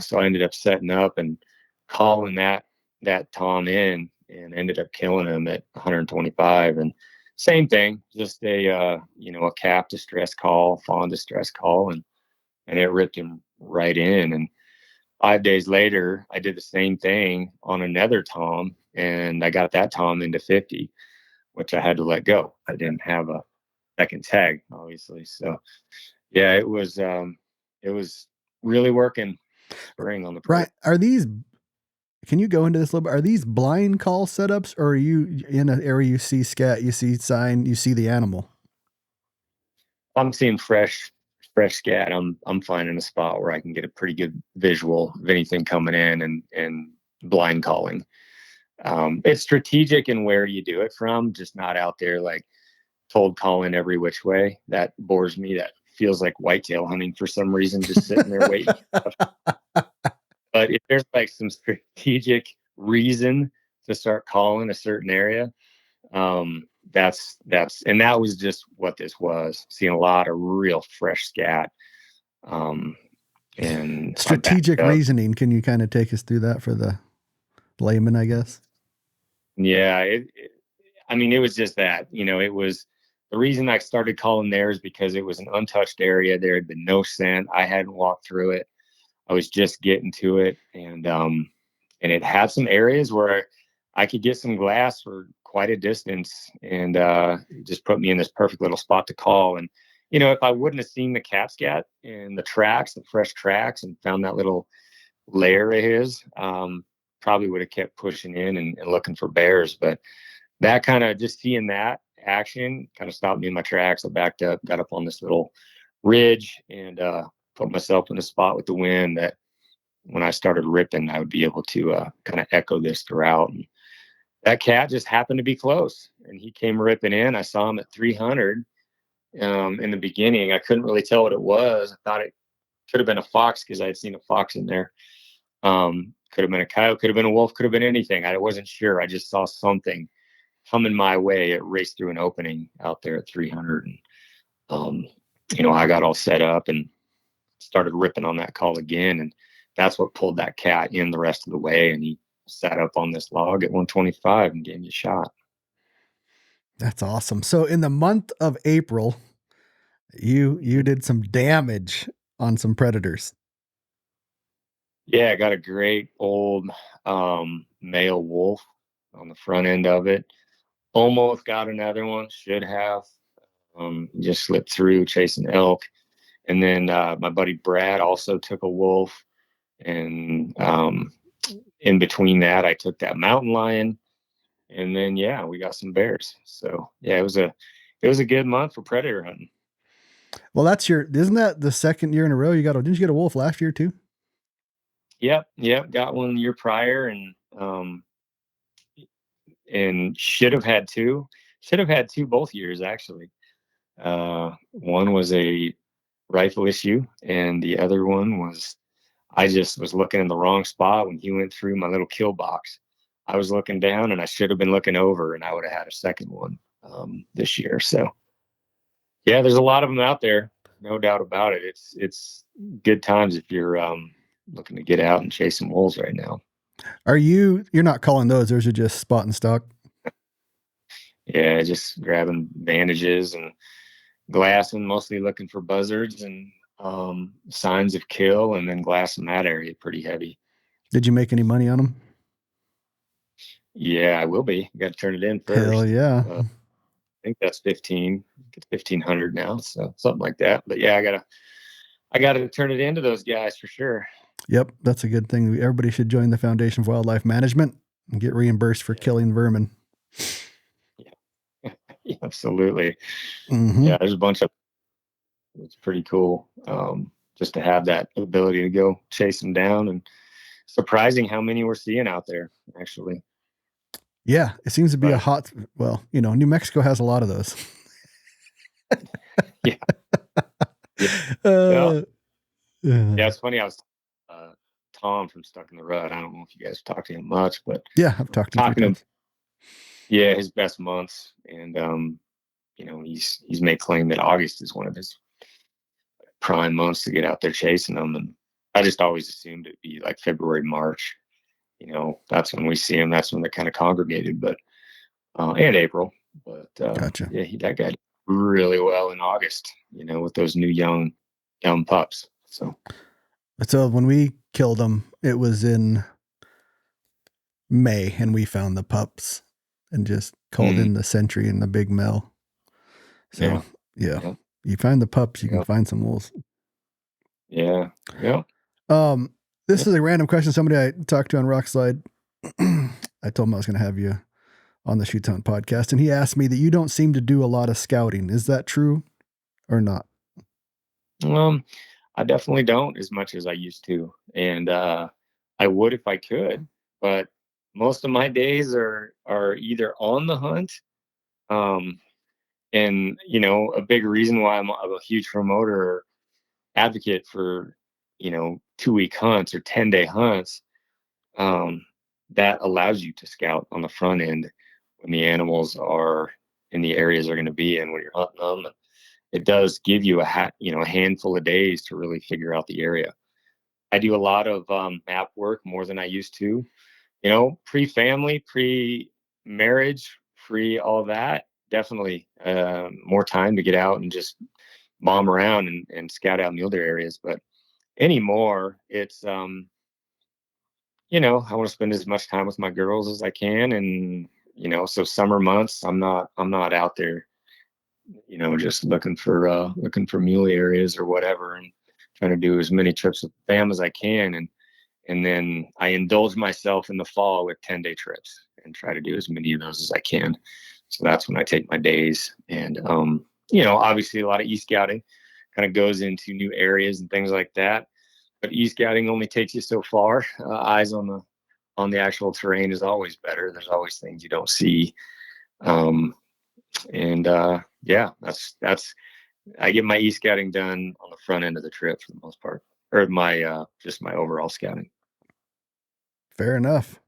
so I ended up setting up and calling that Tom in, and ended up killing him at 125. And same thing, just a calf distress call, fawn distress call, and it ripped him right in. And 5 days later, I did the same thing on another Tom, and I got that Tom into 50, which I had to let go. I didn't have a second tag, obviously. So yeah, it was really working spring on the Right. Are these, can you go into this a little bit? Are these blind call setups, or are you in an area you see scat, you see sign, you see the animal? I'm seeing fresh scat. I'm finding a spot where I can get a pretty good visual of anything coming in, and blind calling. It's strategic in where you do it from, just not out there like cold calling every which way. That bores me. That feels like whitetail hunting for some reason, just sitting there waiting. But if there's like some strategic reason to start calling a certain area, that's and that was just what this was. Seeing a lot of real fresh scat. And Strategic reasoning. Can you kind of take us through that for the layman, I guess? Yeah, it was just that, it was the reason I started calling there is because it was an untouched area. There had been no scent. I hadn't walked through it. I was just getting to it, and it had some areas where I could get some glass for quite a distance, and it just put me in this perfect little spot to call. And if I wouldn't have seen the cat scat and the fresh tracks, and found that little lair of his, probably would have kept pushing in and looking for bears. But that kind of, just seeing that action kind of stopped me in my tracks. I backed up, got up on this little ridge, and put myself in a spot with the wind that when I started ripping, I would be able to kind of echo this throughout. And that cat just happened to be close, and he came ripping in. I saw him at 300 in the beginning. I couldn't really tell what it was. I thought it could have been a fox because I had seen a fox in there. Could have been a coyote, could have been a wolf, could have been anything. I wasn't sure. I just saw something coming my way. It raced through an opening out there at 300. And, I got all set up and started ripping on that call again. And that's what pulled that cat in the rest of the way. And he sat up on this log at 125 and gave me a shot. That's awesome. So in the month of April, you did some damage on some predators. Yeah, I got a great old male wolf on the front end of it. Almost got another one, should have. Just slipped through chasing elk. And then my buddy Brad also took a wolf. And in between that, I took that mountain lion. And then, yeah, we got some bears. So, yeah, it was a good month for predator hunting. Well, isn't that the second year in a row didn't you get a wolf last year too? Yep. Got one the year prior and should have had two both years, actually. One was a rifle issue, and the other one was I just was looking in the wrong spot when he went through my little kill box. I was looking down, and I should have been looking over, and I would have had a second one this year. So, yeah, there's a lot of them out there, no doubt about it. It's good times if you're looking to get out and chase some wolves right now. You're not calling those are just spot and stock? Yeah, just grabbing bandages and glassing, mostly looking for buzzards and signs of kill, and then glassing that area pretty heavy. Did you make any money on them? Yeah, I will be. Got to turn it in first. Hell yeah. I think that's 15. It's 1,500 now, so something like that. But yeah, I gotta turn it into those guys for sure. Yep, that's a good thing. Everybody should join the Foundation for Wildlife Management and get reimbursed for killing vermin. Yeah, absolutely. Mm-hmm. Yeah, there's a bunch of. It's pretty cool just to have that ability to go chase them down, and surprising how many we're seeing out there, actually. Yeah, it seems to be a hot. Well, New Mexico has a lot of those. Yeah. Yeah, it's funny. I was Tom from Stuck in the Rut. I don't know if you guys talked to him much, but yeah, I've talked to him. Yeah, his best months, and he's made claim that August is one of his prime months to get out there chasing them, and I just always assumed it'd be like February, March. That's when we see them. That's when they're kind of congregated, but and April. But gotcha. Yeah, that guy did really well in August. With those new young pups. So when we killed them, it was in May, and we found the pups and just called in the sentry and the big male. So yeah. You find the pups, you can find some wolves. Yeah. This is a random question. Somebody I talked to on Rockslide. I told him I was going to have you on the Shoot Hunt podcast, and he asked me that you don't seem to do a lot of scouting. Is that true or not? I definitely don't as much as I used to, and I would if I could, but most of my days are either on the hunt, and a big reason why I'm a huge promoter or advocate for 2-week hunts or 10-day hunts, that allows you to scout on the front end when the animals are in the areas they're going to be in when you're hunting them. It does give you a handful of days to really figure out the area. I do a lot of map work more than I used to, pre-family, pre-marriage, pre all of that. Definitely more time to get out and just bomb around and scout out mule deer areas. But anymore, it's I want to spend as much time with my girls as I can, and so summer months I'm not out there just looking for mule areas or whatever, and trying to do as many trips with fam as I can, and then I indulge myself in the fall with 10-day trips and try to do as many of those as I can. So that's when I take my days, and obviously a lot of e-scouting kind of goes into new areas and things like that, but e-scouting only takes you so far. Eyes on on the actual terrain is always better. There's always things you don't see. Yeah, that's I get my e-scouting done on the front end of the trip for the most part, or my just my overall scouting. Fair enough.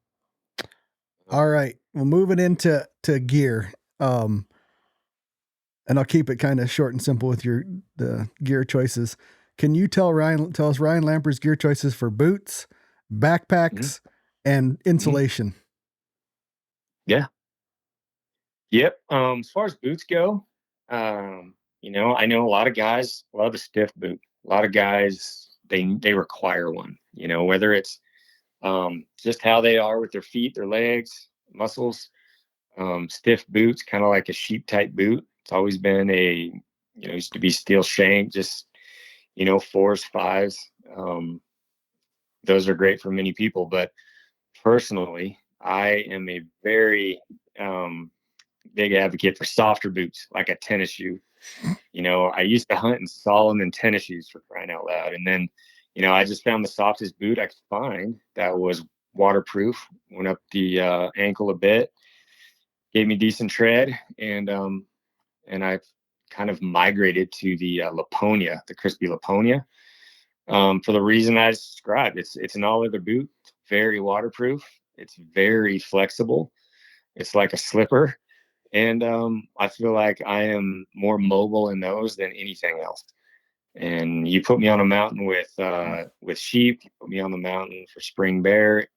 All right. Well, moving into gear. And I'll keep it kind of short and simple with the gear choices. Can you tell us Ryan Lamper's gear choices for boots, backpacks, and insulation? Yeah. Yep. As far as boots go, you know, I know a lot of guys love a stiff boot. A lot of guys they require one. You know, whether it's just how they are with their feet, their legs, muscles. Stiff boots, kind of like a sheep type boot. It's always been used to be steel shank, just, you know, 4s, 5s. Those are great for many people, but personally, I am a very big advocate for softer boots, like a tennis shoe. You know, I used to hunt in Solomon tennis shoes, for crying out loud. And then, you know, I just found the softest boot I could find that was waterproof, went up the ankle a bit, gave me decent tread, and I've kind of migrated to the Laponia, the crispy Laponia, for the reason I described. It's an all leather boot, very waterproof. It's very flexible. It's like a slipper, and I feel like I am more mobile in those than anything else. And you put me on a mountain with sheep, you put me on the mountain for spring bear,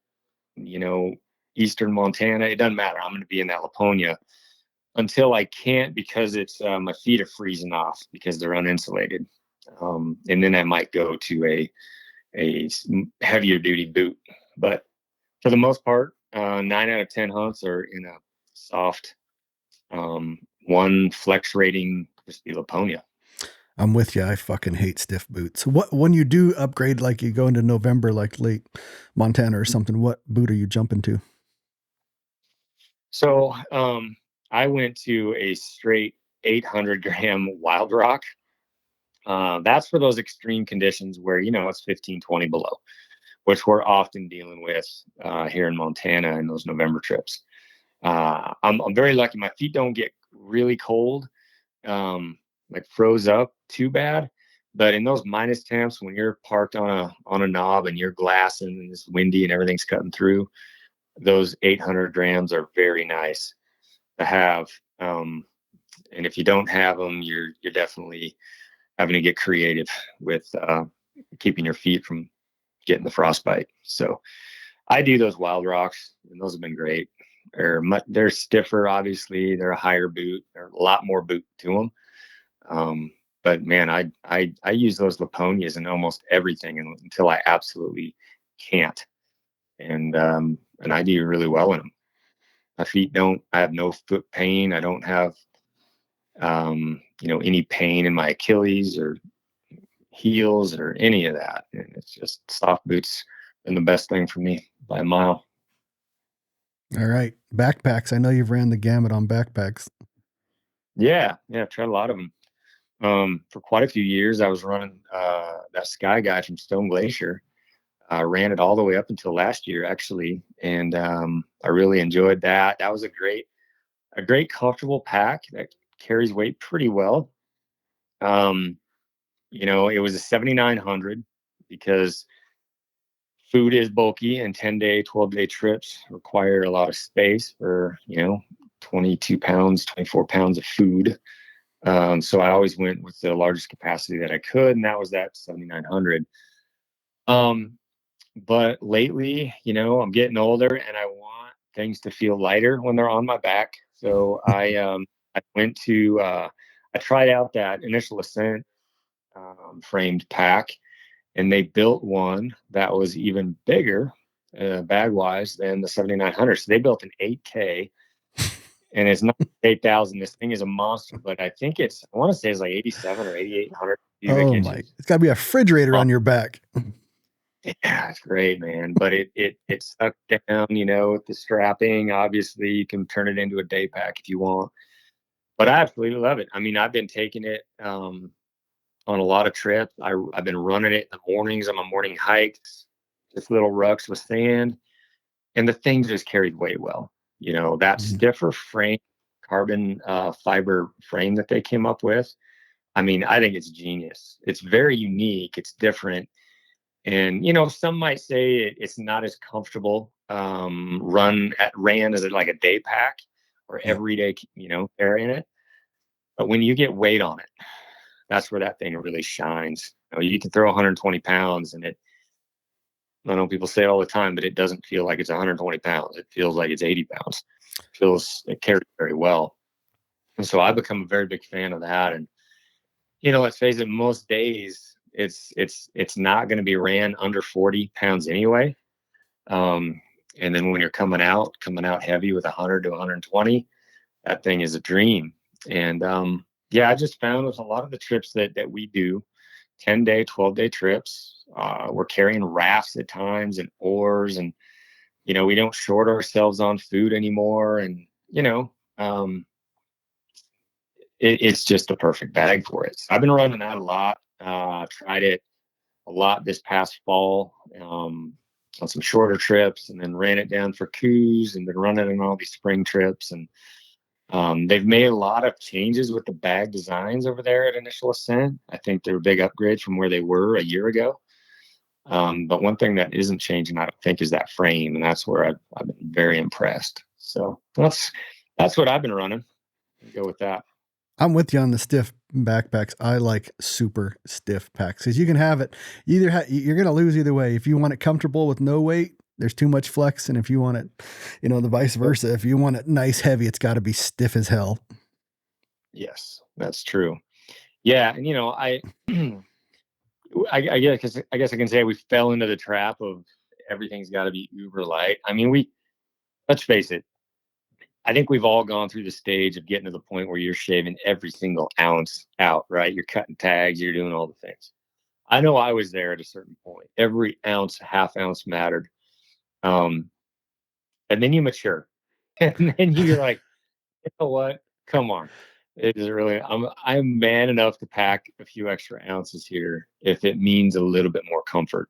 you know, eastern Montana. It doesn't matter. I'm going to be in that Laponia until I can't, because it's my feet are freezing off because they're uninsulated. And then I might go to a heavier duty boot. But for the most part, 9 out of 10 hunts are in a soft, one flex rating crispy Laponia. I'm with you. I fucking hate stiff boots. When you do upgrade, like you go into November, like late Montana or something, what boot are you jumping to? So I went to a straight 800-gram Wild Rock. That's for those extreme conditions where, you know, it's 15, 20 below, which we're often dealing with here in Montana in those November trips. I'm very lucky. My feet don't get really cold, like froze up too bad. But in those minus temps, when you're parked on a knob and you're glassing and it's windy and everything's cutting through, those 800 grams are very nice to have. And if you don't have them, you're definitely having to get creative with keeping your feet from getting the frostbite. So I do those Wild Rocks, and those have been great. They're stiffer, obviously. They're a higher boot. There's a lot more boot to them. But man, I use those Laponias in almost everything until I absolutely can't, and I do really well in them. My feet don't. I have no foot pain. I don't have you know, any pain in my Achilles or heels or any of that. And it's just soft boots been the best thing for me by a mile. All right. Backpacks. I know you've ran the gamut on backpacks. Yeah. I've tried a lot of them. For quite a few years, I was running that Sky Guy from Stone Glacier. I ran it all the way up until last year, actually, and I really enjoyed that. That was a great comfortable pack that carries weight pretty well. You know, it was a 7,900 because food is bulky, and 10-day, 12-day trips require a lot of space for, you know, 22 pounds, 24 pounds of food. So I always went with the largest capacity that I could, and that was that 7,900. But lately, you know, I'm getting older and I want things to feel lighter when they're on my back. So I went to I tried out that Initial Ascent framed pack, and they built one that was even bigger bag wise than the 7,900. So they built an 8K, and it's not 8,000. This thing is a monster, but I think I want to say it's like 87 or 8,800 cubic inches. It's got to be a refrigerator on your back. Yeah, it's great, man. But it sucks down, you know, with the strapping. Obviously, you can turn it into a day pack if you want. But I absolutely love it. I mean, I've been taking it on a lot of trips. I've been running it in the mornings on my morning hikes, just little rucks with sand. and the thing just carried weight well. That stiffer frame, carbon fiber frame that they came up with. I mean, I think it's genius. It's very unique. It's different. And, some might say it's not as comfortable ran as like a day pack or everyday, carrying it. But when you get weight on it, that's where that thing really shines. You can throw 120 pounds and I know people say it all the time, but it doesn't feel like it's 120 pounds. It feels like it's 80 pounds. It carries very well. And so I become a very big fan of that. And, let's face it, most days it's not going to be ran under 40 pounds anyway. And then when you're coming out heavy with 100 to 120, that thing is a dream. And, I just found with a lot of the trips that we do, 10-day, 12-day trips, we're carrying rafts at times and oars, and, we don't short ourselves on food anymore. And, it's just a perfect bag for it. So I've been running that a lot. Tried it a lot this past fall on some shorter trips, and then ran it down for coups, and been running it on all these spring trips. And they've made a lot of changes with the bag designs over there at Initial Ascent. I think they're big upgrades from where they were a year ago. But one thing that isn't changing, I don't think, is that frame, and that's where I've been very impressed. So that's what I've been running. Go with that. I'm with you on the stiff backpacks. I like super stiff packs because you can have it. You're going to lose either way. If you want it comfortable with no weight, there's too much flex. And if you want it, the vice versa, if you want it nice, heavy, it's got to be stiff as hell. Yes, that's true. Yeah. And, I guess I can say we fell into the trap of everything's got to be uber light. I mean, let's face it. I think we've all gone through the stage of getting to the point where you're shaving every single ounce out, right? You're cutting tags, you're doing all the things. I know I was there at a certain point. Every ounce, half ounce mattered. And then you mature. And then you're like, you know what? Come on. It is really, I'm man enough to pack a few extra ounces here if it means a little bit more comfort.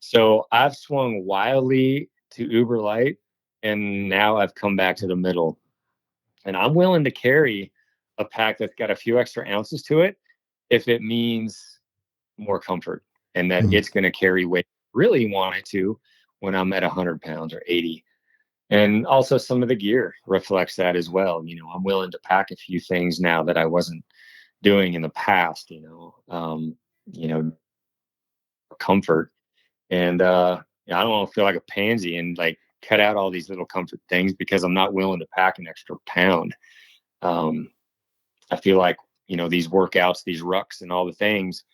So I've swung wildly to uber light, and now I've come back to the middle. And I'm willing to carry a pack that's got a few extra ounces to it if it means more comfort and that it's going to carry weight really want it to when I'm at 100 pounds or 80. And also some of the gear reflects that as well. I'm willing to pack a few things now that I wasn't doing in the past, comfort. And I don't want to feel like a pansy and like cut out all these little comfort things because I'm not willing to pack an extra pound. I feel like, these workouts, these rucks and all the things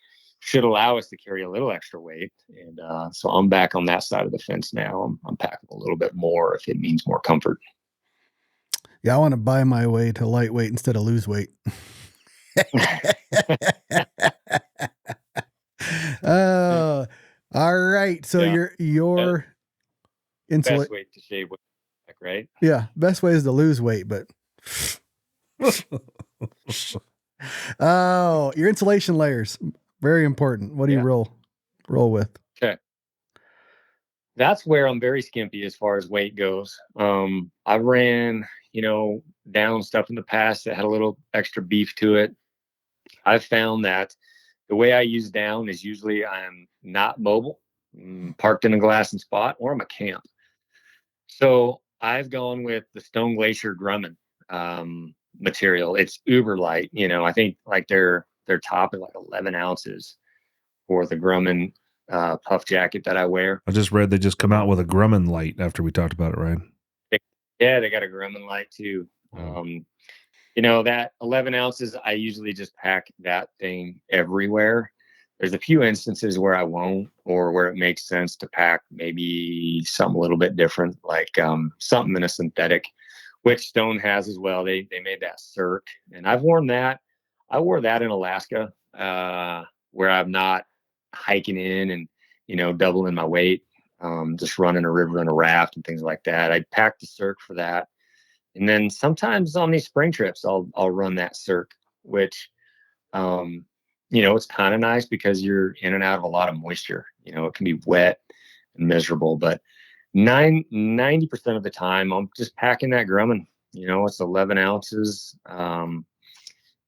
should allow us to carry a little extra weight. And so I'm back on that side of the fence now. I'm packing a little bit more if it means more comfort. Yeah, I want to buy my way to lightweight instead of lose weight. Oh, all right. So your best way to shave weight, right? Yeah, best way is to lose weight, but oh, your insulation layers, very important. What do you roll with? Okay. That's where I'm very skimpy as far as weight goes. I ran, down stuff in the past that had a little extra beef to it. I've found that the way I use down is usually I'm not mobile, parked in a glassing spot, or I'm a camp. So I've gone with the Stone Glacier Grumman material. It's uber light. I think like their top is like 11 ounces for the Grumman puff jacket that I wear. I just read they just come out with a Grumman light after we talked about it, right? They got a Grumman light too. That 11 ounces, I usually just pack that thing everywhere. There's a few instances where I won't, or where it makes sense to pack maybe something a little bit different, like something in a synthetic, which Stone has as well. They made that Cirque, and I've worn that. I wore that in Alaska, where I'm not hiking in and doubling my weight, just running a river in a raft and things like that. I packed the Cirque for that. And then sometimes on these spring trips, I'll run that Cirque, which, it's kind of nice because you're in and out of a lot of moisture. It can be wet and miserable, but 90% of the time I'm just packing that Grumman. It's 11 ounces, and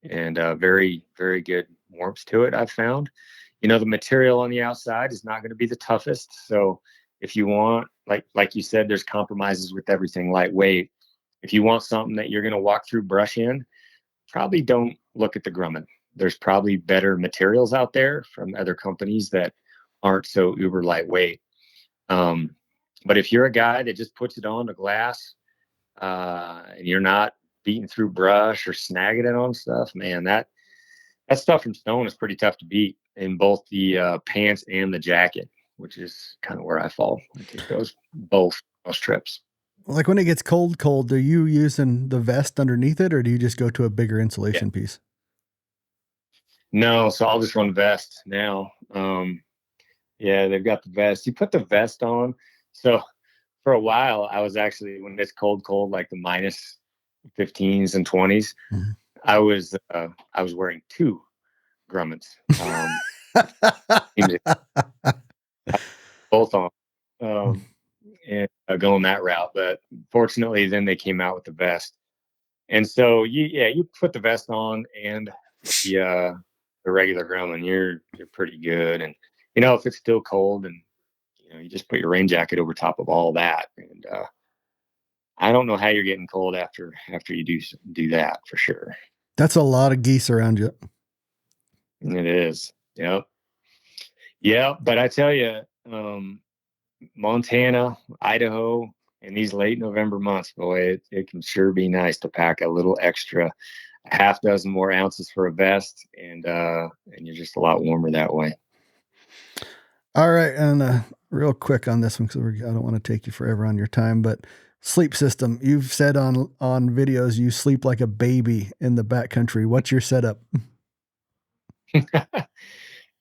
very, very good warmth to it, I've found. The material on the outside is not going to be the toughest. So if you want, like you said, there's compromises with everything lightweight. If you want something that you're going to walk through brush in, probably don't look at the Grumman. There's probably better materials out there from other companies that aren't so uber lightweight. But if you're a guy that just puts it on the glass, and you're not beating through brush or snagging it on stuff, man, that stuff from Stone is pretty tough to beat in both the pants and the jacket, which is kind of where I fall. I take those trips. Like when it gets cold, are you using the vest underneath it, or do you just go to a bigger insulation piece? No, so I'll just run vest now. Yeah, they've got the vest. You put the vest on. So for a while, I was actually, when it's cold, like the minus 15s and 20s, mm-hmm. I was wearing 2 Grummans. Both on. And going that route. But fortunately, then they came out with the vest. And so you put the vest on and the regular Grumman, you're pretty good. And if it's still cold, and you just put your rain jacket over top of all that. And I don't know how you're getting cold after you do that, for sure. That's a lot of geese around you. It is. Yep. Yeah, but I tell you, Montana, Idaho, in these late November months, boy, it can sure be nice to pack a little extra, a half dozen more ounces for a vest, and you're just a lot warmer that way. All right, and real quick on this one, because I don't want to take you forever on your time, but sleep system. You've said on videos you sleep like a baby in the backcountry. What's your setup?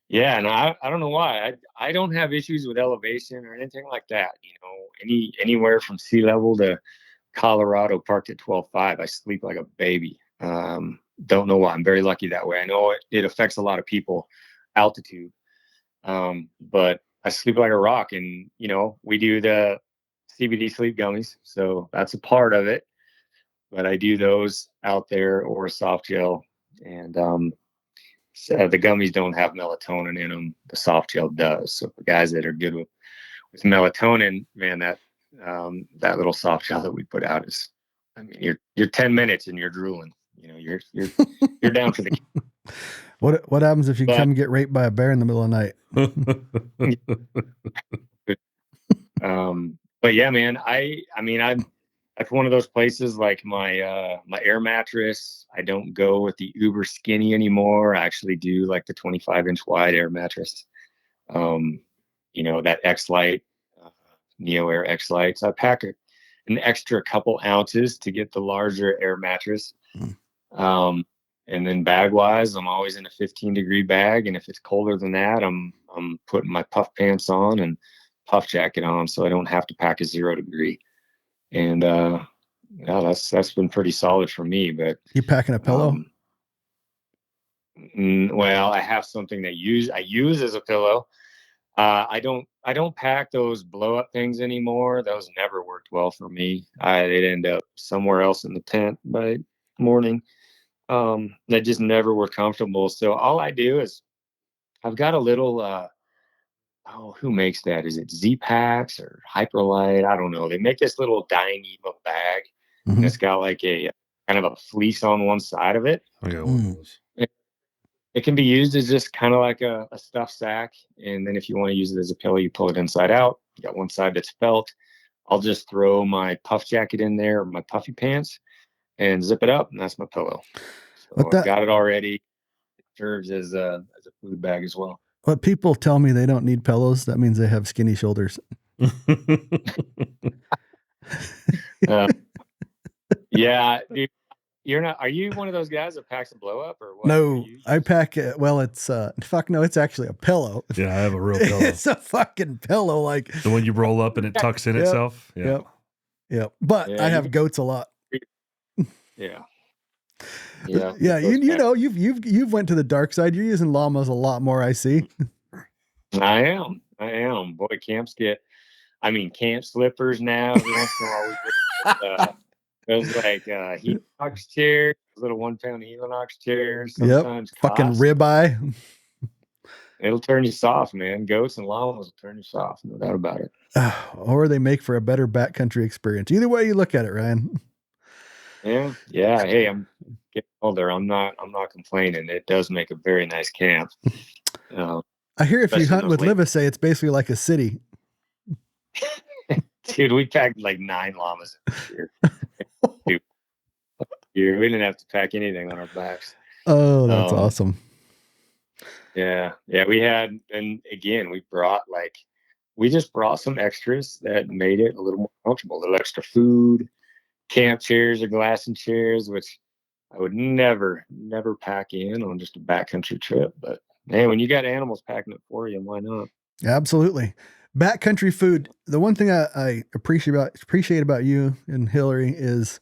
Yeah, and I don't know why. I don't have issues with elevation or anything like that. Anywhere from sea level to Colorado, parked at 12.5, I sleep like a baby. Don't know why. I'm very lucky that way. I know it affects a lot of people, altitude, but I sleep like a rock. And we do the CBD sleep gummies, so that's a part of it. But I do those out there, or a soft gel, and so the gummies don't have melatonin in them. The soft gel does. So for guys that are good with melatonin, man, that little soft gel that we put out is, I mean, you're 10 minutes and you're drooling. You're down for the. What happens if you come get raped by a bear in the middle of the night? But yeah, man, I'm that's one of those places, like my air mattress. I don't go with the uber skinny anymore. I actually do like the 25-inch wide air mattress. That X-Lite, Neo Air X-Lite. So I pack an extra couple ounces to get the larger air mattress. And then bag wise, I'm always in a 15-degree bag. And if it's colder than that, I'm putting my puff pants on and puff jacket on, so I don't have to pack a 0 degree. And that's been pretty solid for me. But you packing a pillow? Well, I have something that I use as a pillow. I don't pack those blow up things anymore. Those never worked well for me. They'd end up somewhere else in the tent by morning. They just never were comfortable. So all I do is I've got a little who makes that? Is it Z-Packs or Hyperlight? I don't know. They make this little Dyneema bag, mm-hmm. and it's got like a kind of a fleece on one side of it. I got one of those. It can be used as just kind of like a stuffed sack, and then if you want to use it as a pillow, you pull it inside out. You got one side that's felt. I'll just throw my puff jacket in there, or my puffy pants, and zip it up, and that's my pillow. So I've got it already. It serves as a food bag as well. But people tell me they don't need pillows. That means they have skinny shoulders. Yeah, dude, are you one of those guys that packs a blow up, or what? No, I pack it. Well, it's it's actually a pillow. Yeah, I have a real pillow. It's a fucking pillow, like the one you roll up and it tucks in itself. Yeah. Yep. But I have goats a lot. Yeah. Yeah, you've went to the dark side. You're using llamas a lot more, I see. I am. Boy, camps get. I mean, camp slippers now. Every once in a while, those like helinox chairs, little 1 pound helinox chairs. Sometimes Fucking cots. ribeye. It'll turn you soft, man. Goats and llamas will turn you soft, no doubt about it. Or they make for a better backcountry experience. Either way you look at it, Ryan. Yeah. Hey, I'm getting older. I'm not complaining. It does make a very nice camp. I hear if you especially hunt with Livesay, it's basically like a city. Dude, we packed like 9 llamas this year. Dude, we didn't have to pack anything on our backs. Oh, that's awesome. Yeah, we had, and again, we just brought some extras that made it a little more comfortable. A little extra food, camp chairs or glassing chairs, which I would never pack in on just a backcountry trip. But man, when you got animals packing it for you, why not? Absolutely. Backcountry food. The one thing I appreciate about you and Hillary is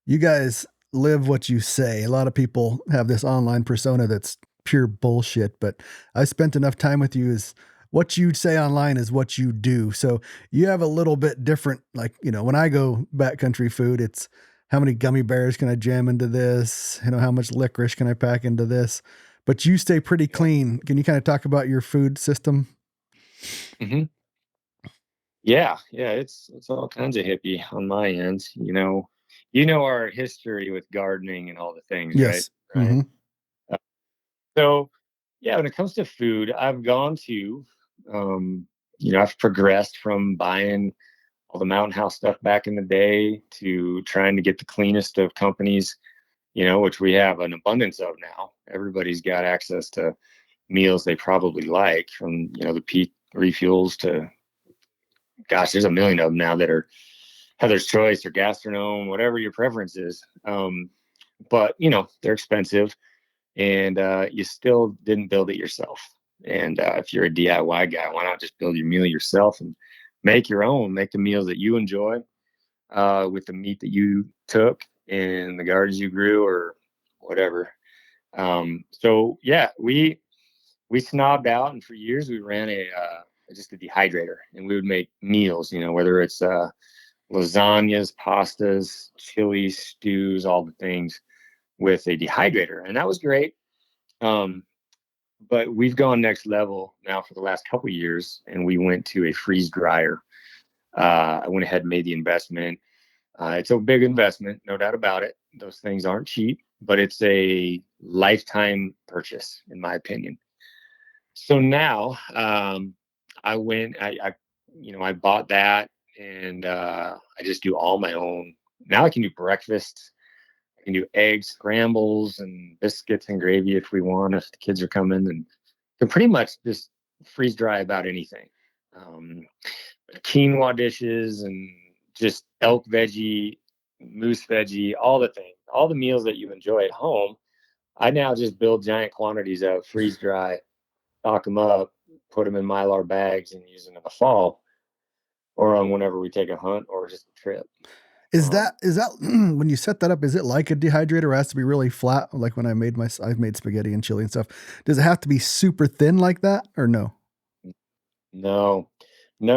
you guys live what you say. A lot of people have this online persona that's pure bullshit, but I spent enough time with you is what you say online is what you do. So you have a little bit different, like, when I go backcountry food, it's how many gummy bears can I jam into this? How much licorice can I pack into this? But you stay pretty clean. Can you kind of talk about your food system? Mm-hmm. Yeah, it's all kinds of hippie on my end. Our history with gardening and all the things, Yes. right? Mm-hmm. So, yeah, when it comes to food, I've gone to, I've progressed from buying all the Mountain House stuff back in the day to trying to get the cleanest of companies, which we have an abundance of now. Everybody's got access to meals they probably like, from, the peat refuels to, gosh, there's a million of them now that are Heather's Choice or Gastronome, whatever your preference is. But, they're expensive, and you still didn't build it yourself. And if you're a DIY guy, why not just build your meal yourself and make your own, make the meals that you enjoy with the meat that you took and the gardens you grew or whatever. So yeah, we snobbed out, and for years we ran just a dehydrator, and we would make meals, whether it's lasagnas, pastas, chilies, stews, all the things with a dehydrator. And that was great. But we've gone next level now for the last couple of years, and we went to a freeze dryer. I went ahead and made the investment. It's a big investment, no doubt about it. Those things aren't cheap, but it's a lifetime purchase, in my opinion. So now I bought that, and I just do all my own. Now I can do breakfast. I can do egg scrambles and biscuits and gravy if we want, if the kids are coming, and can pretty much just freeze dry about anything. Quinoa dishes and just elk veggie, moose veggie, all the things, all the meals that you enjoy at home. I now just build giant quantities of, freeze dry, stock them up, put them in Mylar bags, and use them in the fall or on whenever we take a hunt or just a trip. Is that when you set that up, is it like a dehydrator, or has to be really flat? Like when I've made spaghetti and chili and stuff. Does it have to be super thin like that, or no? No,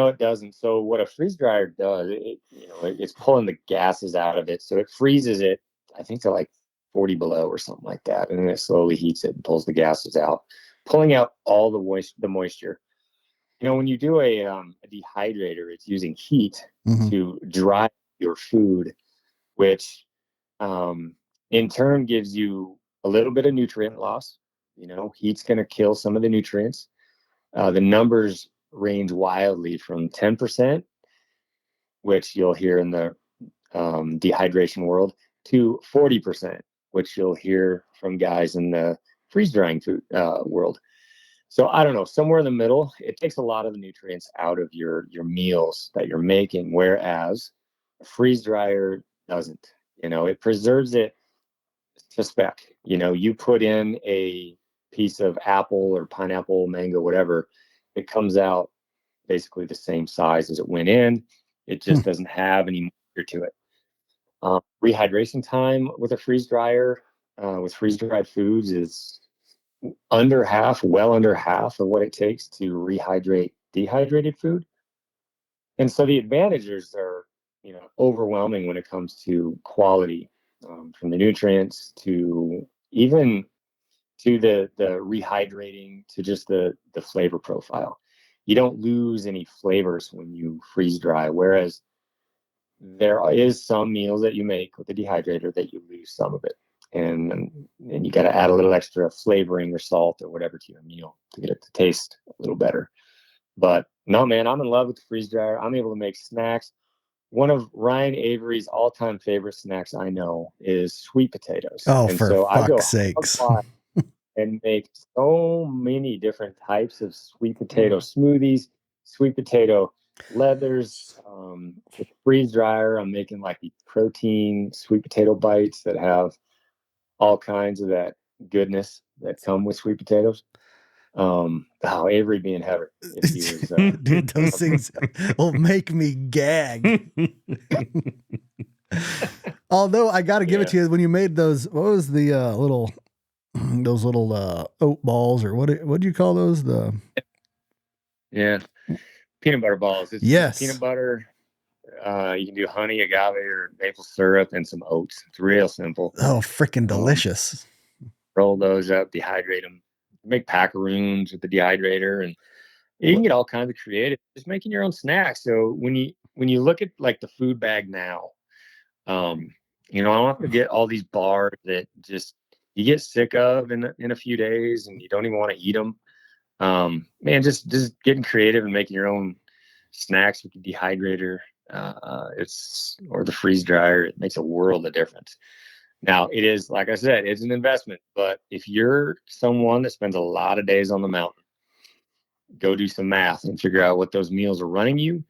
it doesn't. So what a freeze dryer does, it's pulling the gases out of it. So it freezes it, I think, to like 40 below or something like that. And then it slowly heats it and pulls the gases out, pulling out all the moisture. When you do a dehydrator, it's using heat to dry your food, which in turn gives you a little bit of nutrient loss. Heat's going to kill some of the nutrients. The numbers range wildly from 10%, which you'll hear in the dehydration world, to 40%, which you'll hear from guys in the freeze drying food world. So I don't know, somewhere in the middle. It takes a lot of the nutrients out of your meals that you're making, whereas a freeze dryer doesn't. It preserves it to spec. You put in a piece of apple or pineapple, mango, whatever, it comes out basically the same size as it went in. It just doesn't have any moisture to it. Rehydration time with a freeze dryer, with freeze dried foods, is well under half of what it takes to rehydrate dehydrated food. And so the advantages are, overwhelming when it comes to quality, from the nutrients to even to the rehydrating to just the flavor profile. You don't lose any flavors when you freeze dry, whereas there is some meals that you make with the dehydrator that you lose some of it. And you got to add a little extra flavoring or salt or whatever to your meal to get it to taste a little better. But no, man, I'm in love with the freeze dryer. I'm able to make snacks. One of Ryan Avery's all-time favorite snacks I know is sweet potatoes. Oh, And for so I go fuck's sakes. hog and make so many different types of sweet potato smoothies, sweet potato leathers. With the freeze dryer, I'm making like the protein sweet potato bites that have all kinds of that goodness that come with sweet potatoes. Avery being heaven if he was Dude, those things will make me gag. Although I got to give it to you, when you made those, what was the those little oat balls, or what do you call those? Peanut butter balls. It's Yes. peanut butter. You can do honey, agave, or maple syrup, and some oats. It's real simple. Oh, freaking delicious. Roll those up, dehydrate them, make macaroons with the dehydrator, and you can get all kinds of creative. Just making your own snacks. So when you look at like the food bag now, I don't have to get all these bars that just you get sick of in a few days, and you don't even want to eat them. Man, just getting creative and making your own snacks with the dehydrator, or the freeze dryer. It makes a world of difference. Now, it is, like I said, it's an investment, but if you're someone that spends a lot of days on the mountain, go do some math and figure out what those meals are running you.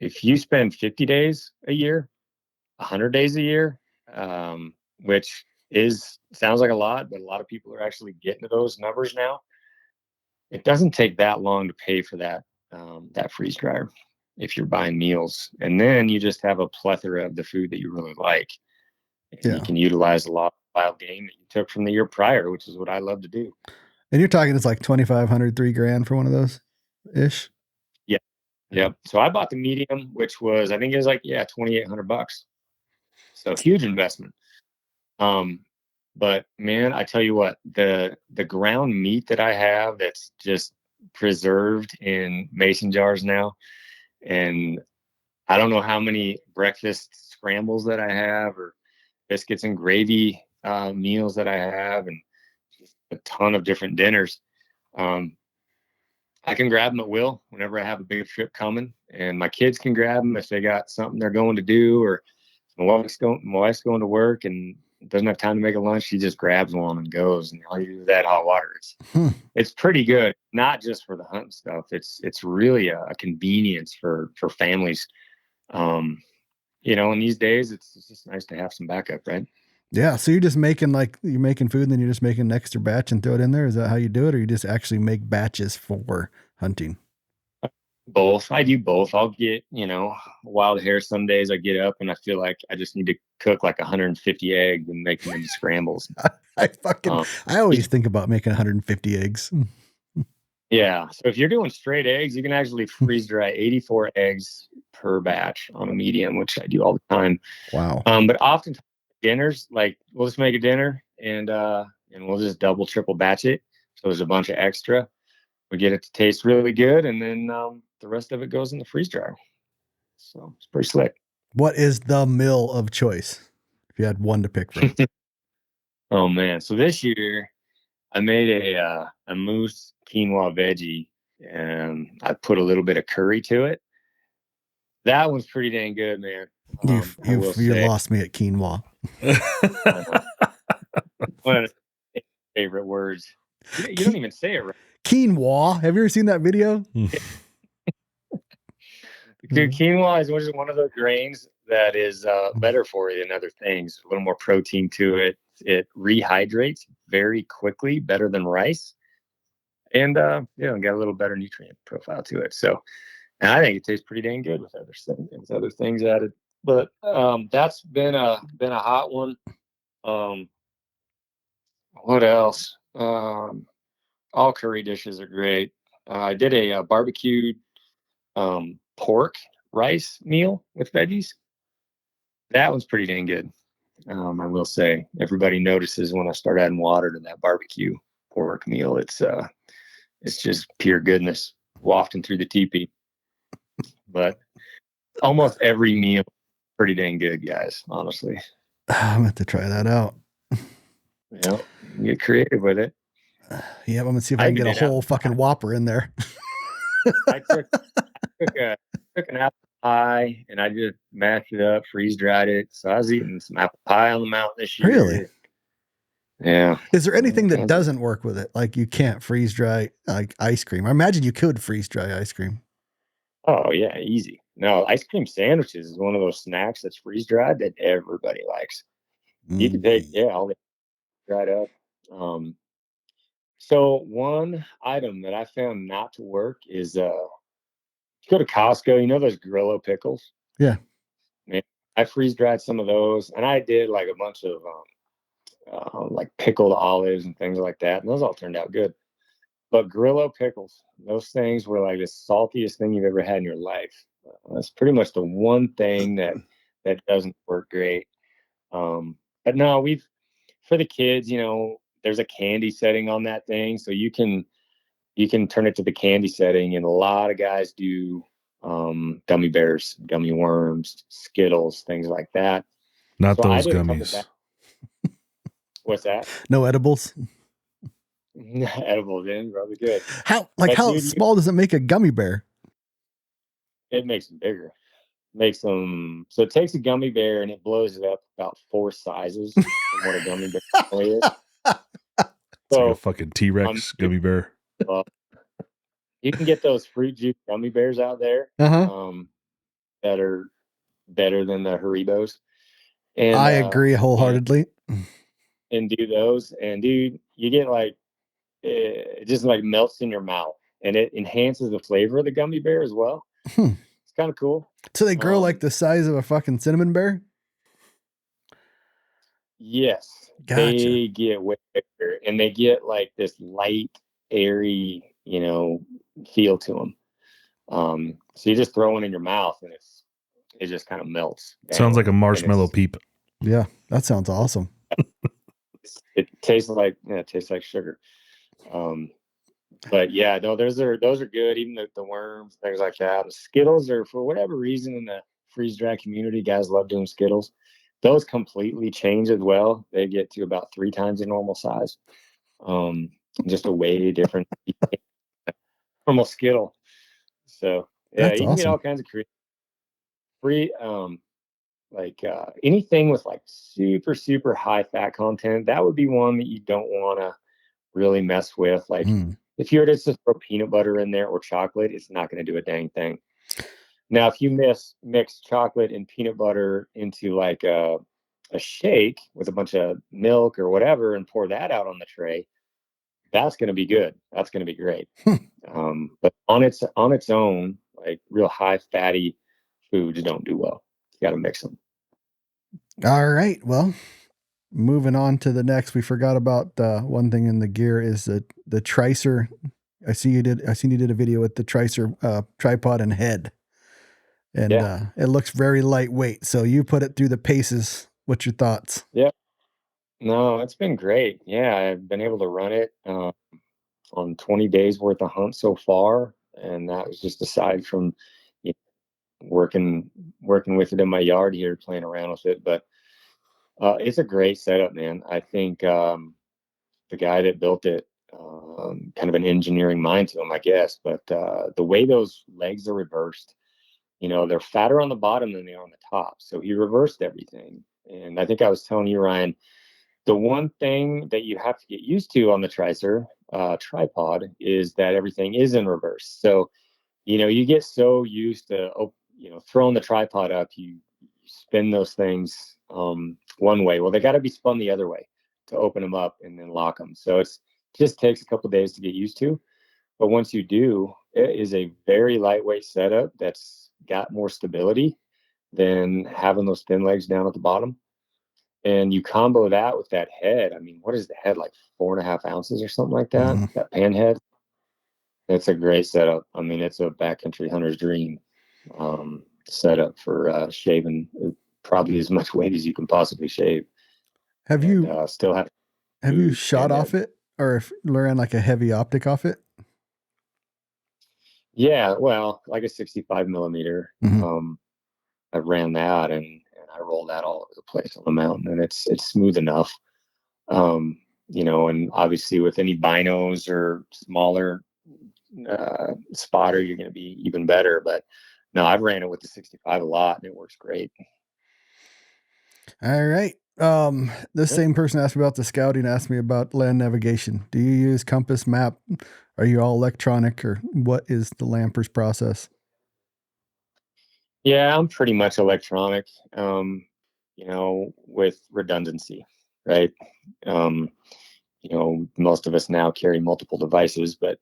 If you spend 50 days a year, 100 days a year, which sounds like a lot, but a lot of people are actually getting to those numbers now. It doesn't take that long to pay for that freeze dryer if you're buying meals, and then you just have a plethora of the food that you really like. And you can utilize a lot of wild game that you took from the year prior, which is what I love to do. And you're talking it's like 2,500, $3,000 for one of those ish. Yeah. Yep. So I bought the medium, which was, I think it was like, $2,800. So huge investment. But man, I tell you what, the ground meat that I have that's just preserved in mason jars now, and I don't know how many breakfast scrambles that I have, or biscuits and gravy meals that I have, and a ton of different dinners. I can grab them at will whenever I have a big trip coming, and my kids can grab them if they got something they're going to do, or my wife's going to work and doesn't have time to make a lunch. She just grabs one and goes, and all you do is that hot water. It's pretty good, not just for the hunting stuff. It's really a convenience for families. In these days, it's just nice to have some backup, right? Yeah. So you're just making you're making food and then you're just making an extra batch and throw it in there. Is that how you do it? Or you just actually make batches for hunting? Both. I do both. I'll get, wild hair. Some days I get up and I feel like I just need to cook like 150 eggs and make them into scrambles. I always think about making 150 eggs. Yeah. So if you're doing straight eggs, you can actually freeze dry 84 eggs per batch on a medium, which I do all the time. Wow. But often dinners, like we'll just make a dinner and we'll just double, triple batch it. So there's a bunch of extra. We get it to taste really good, and then the rest of it goes in the freeze dryer. So it's pretty slick. What is the meal of choice if you had one to pick from? Oh man! So this year I made a moose quinoa veggie, and I put a little bit of curry to it. That one's pretty dang good, man. You lost me at quinoa. One of the favorite words. You don't even say it right. Quinoa. Have you ever seen that video? Dude, quinoa is one of those grains that is better for you than other things. A little more protein to it. It rehydrates very quickly, better than rice, and got a little better nutrient profile to it. So, and I think it tastes pretty dang good with other things added. But that's been a hot one. What else? All curry dishes are great. I did a barbecued pork rice meal with veggies. That one's pretty dang good. I will say, everybody notices when I start adding water to that barbecue pork meal. It's just pure goodness wafting through the teepee. But almost every meal, pretty dang good, guys. Honestly, I'm gonna have to try that out. yeah, get creative with it. Yeah, I'm gonna see if I can get a whole fucking Whopper in there. I took an apple pie and I just mashed it up, freeze dried it. So I was eating some apple pie on the mountain this year. Really? Yeah. Is there anything that doesn't work with it? Like you can't freeze dry like ice cream. I imagine you could freeze dry ice cream. Oh yeah, easy. No, ice cream sandwiches is one of those snacks that's freeze dried that everybody likes. You can take all the dried up. So one item that I found not to work is you go to Costco, you know those Grillo pickles? Yeah. Man, I freeze dried some of those, and I did like a bunch of like pickled olives and things like that, and those all turned out good. But Grillo pickles, those things were like the saltiest thing you've ever had in your life. That's pretty much the one thing that doesn't work great. But no, for the kids, there's a candy setting on that thing, so you can turn it to the candy setting, and a lot of guys do gummy bears, gummy worms, Skittles, things like that. Not So those gummies. What's that? No edibles. Edibles in, probably good. How small does it make a gummy bear? It makes them bigger. Makes them so it takes a gummy bear and it blows it up about 4 sizes from what a gummy bear really is. It's like a fucking T-Rex gummy bear. You can get those fruit juice gummy bears out there that are better than the Haribos. And I agree wholeheartedly. And do those, and dude, you get like it just like melts in your mouth, and it enhances the flavor of the gummy bear as well. It's kind of cool. So they grow like the size of a fucking cinnamon bear? Yes. Gotcha. They get way bigger, and they get like this light, airy, feel to them. So you just throw one in your mouth, and it just kind of melts. Sounds like a marshmallow peep. Yeah, that sounds awesome. It tastes like sugar. But yeah, no, those are good. Even the worms, things like that. The Skittles are, for whatever reason, in the freeze dry community, guys love doing Skittles. Those completely change as well. They get to about 3 times the normal size. Just a way different normal Skittle. So yeah, that's you can awesome. get all kinds of free, anything with like super, super high fat content. That would be one that you don't want to really mess with. Like if you were to just throw peanut butter in there or chocolate, it's not going to do a dang thing. Now, if you mix chocolate and peanut butter into like a shake with a bunch of milk or whatever and pour that out on the tray, that's going to be good. That's going to be great. But on its own, like real high fatty foods don't do well. You got to mix them. All right. Well, moving on to the next, we forgot about one thing in the gear is the Tricer. I seen you did a video with the Tricer tripod and head, and it looks very lightweight. So you put it through the paces. What's your thoughts? Yeah, no, it's been great. Yeah, I've been able to run it on 20 days worth of hunts so far, and that was just aside from working with it in my yard here, playing around with it. But it's a great setup, man. I think the guy that built it, kind of an engineering mind to him, I guess. But the way those legs are reversed, they're fatter on the bottom than they are on the top. So he reversed everything. And I think I was telling you, Ryan, the one thing that you have to get used to on the Tricer tripod is that everything is in reverse. So, you get so used to, throwing the tripod up, you spin those things one way. Well, they got to be spun the other way to open them up and then lock them. So it just takes a couple of days to get used to. But once you do, it is a very lightweight setup that's got more stability than having those thin legs down at the bottom. And you combo that with that head. I mean, what is the head, like 4.5 ounces or something like that? That pan head. It's a great setup. I mean, it's a backcountry hunter's dream. set up for shaving probably as much weight as you can possibly shave. Have and, you still have shot off it, or ran like a heavy optic off it? Yeah, well, like a 65 millimeter. Mm-hmm. I ran that and I rolled that all over the place on the mountain, and it's smooth enough. And obviously with any binos or smaller spotter, you're going to be even better. But no, I've ran it with the 65 a lot, and it works great. All right. The same person asked me about the scouting, asked me about land navigation. Do you use compass, map? Are you all electronic, or what is the Lamper's process? Yeah, I'm pretty much electronic, with redundancy, right? Most of us now carry multiple devices, but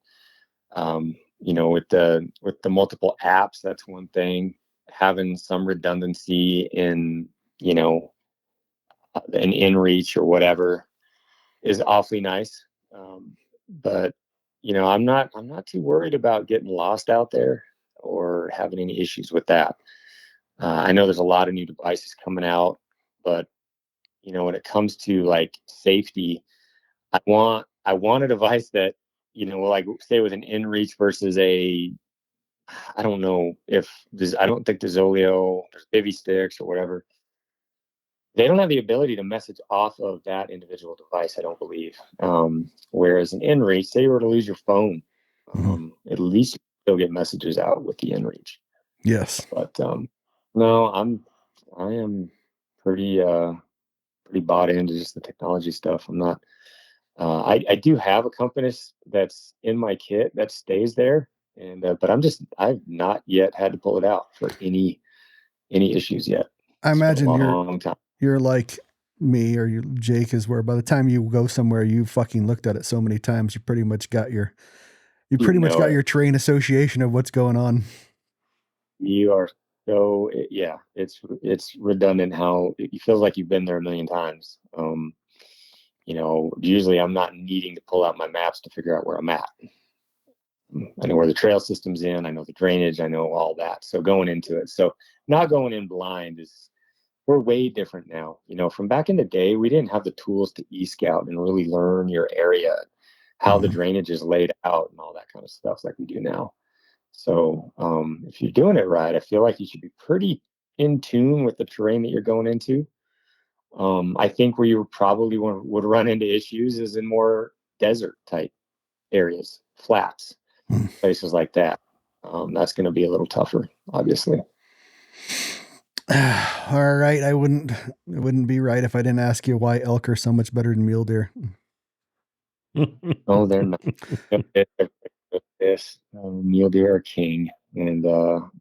with the multiple apps, that's one thing. Having some redundancy in, an inReach or whatever is awfully nice. But I'm not too worried about getting lost out there or having any issues with that. I know there's a lot of new devices coming out, but when it comes to like safety, I want a device that, like say with an inReach versus I don't know if this, I don't think the Zoleo, there's Bivy sticks or whatever. They don't have the ability to message off of that individual device, I don't believe. Whereas an inReach, say you were to lose your phone, at least you'll get messages out with the inReach. Yes. But no, I am pretty bought into just the technology stuff. I'm not. I do have a compass that's in my kit that stays there, and but I've not yet had to pull it out for any issues yet. I It's been a imagine long time. you're like me, or Jake is, where by the time you go somewhere, you fucking looked at it so many times, you pretty much got your terrain association of what's going on. You are yeah. It's redundant how it feels like you've been there a million times. Usually I'm not needing to pull out my maps to figure out where I'm at. I know where the trail system's in. I know the drainage. I know all that. So going into it, so not going in blind we're way different now. From back in the day, we didn't have the tools to e-scout and really learn your area, how the drainage is laid out and all that kind of stuff like we do now. So if you're doing it right, I feel like you should be pretty in tune with the terrain that you're going into. I think where you probably would run into issues is in more desert type areas, flats, places like that. That's going to be a little tougher, obviously. All right. It wouldn't be right if I didn't ask you why elk are so much better than mule deer. Oh, they're not. This mule deer are king, and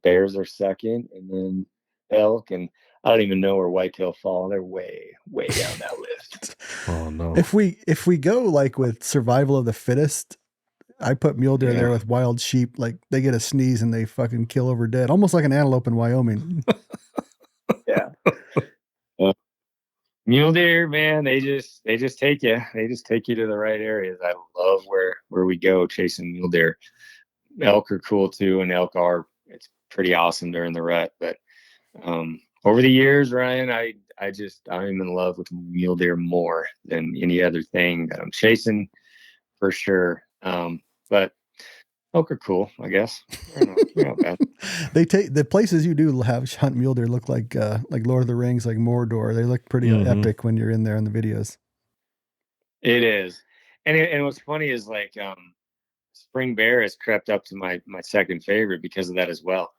bears are second, and then elk, and I don't even know where whitetail fall. They're way down that list. Oh no! If we go like with survival of the fittest, I put mule deer there with wild sheep. Like they get a sneeze and they fucking kill over dead, almost like an antelope in Wyoming. Yeah. Mule deer, man, they just take you. They just take you to the right areas. I love where we go chasing mule deer. Elk are cool too, and it's pretty awesome during the rut. But over the years, Ryan, I'm in love with mule deer more than any other thing that I'm chasing, for sure. But elk are cool, I guess. Not bad. They take the places you do have hunt mule deer look like Lord of the Rings, like Mordor. They look pretty epic when you're in there in the videos. It is, and what's funny is like spring bear has crept up to my second favorite because of that as well.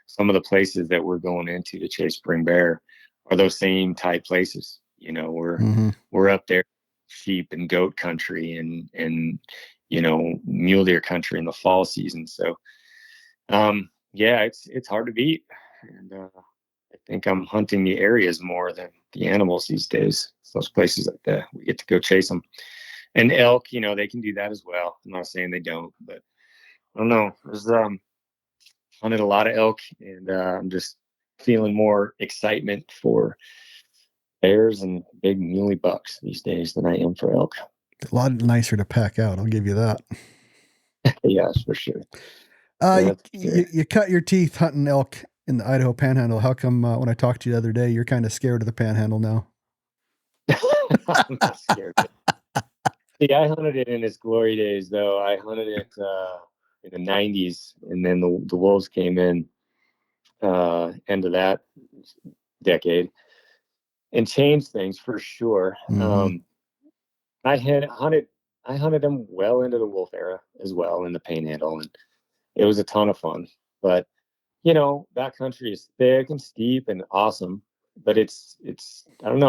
Some of the places that we're going into to chase spring bear are those same type places. We're up there, sheep and goat country, and mule deer country in the fall season. So, yeah, it's hard to beat, and I think I'm hunting the areas more than the animals these days. It's those places that we get to go chase them. And elk, they can do that as well. I'm not saying they don't, but I don't know. There's hunted a lot of elk, and I'm just feeling more excitement for bears and big muley bucks these days than I am for elk. A lot nicer to pack out. I'll give you that. Yes, for sure. You cut your teeth hunting elk in the Idaho Panhandle. How come when I talked to you the other day, you're kind of scared of the Panhandle now? I'm not scared. See, I hunted it in its glory days, though. I hunted it in the '90s, and then the wolves came in end of that decade and changed things for sure. Mm-hmm. I had hunted I hunted them well into the wolf era as well in the Panhandle, and it was a ton of fun. But backcountry is thick and steep and awesome, but it's I don't know.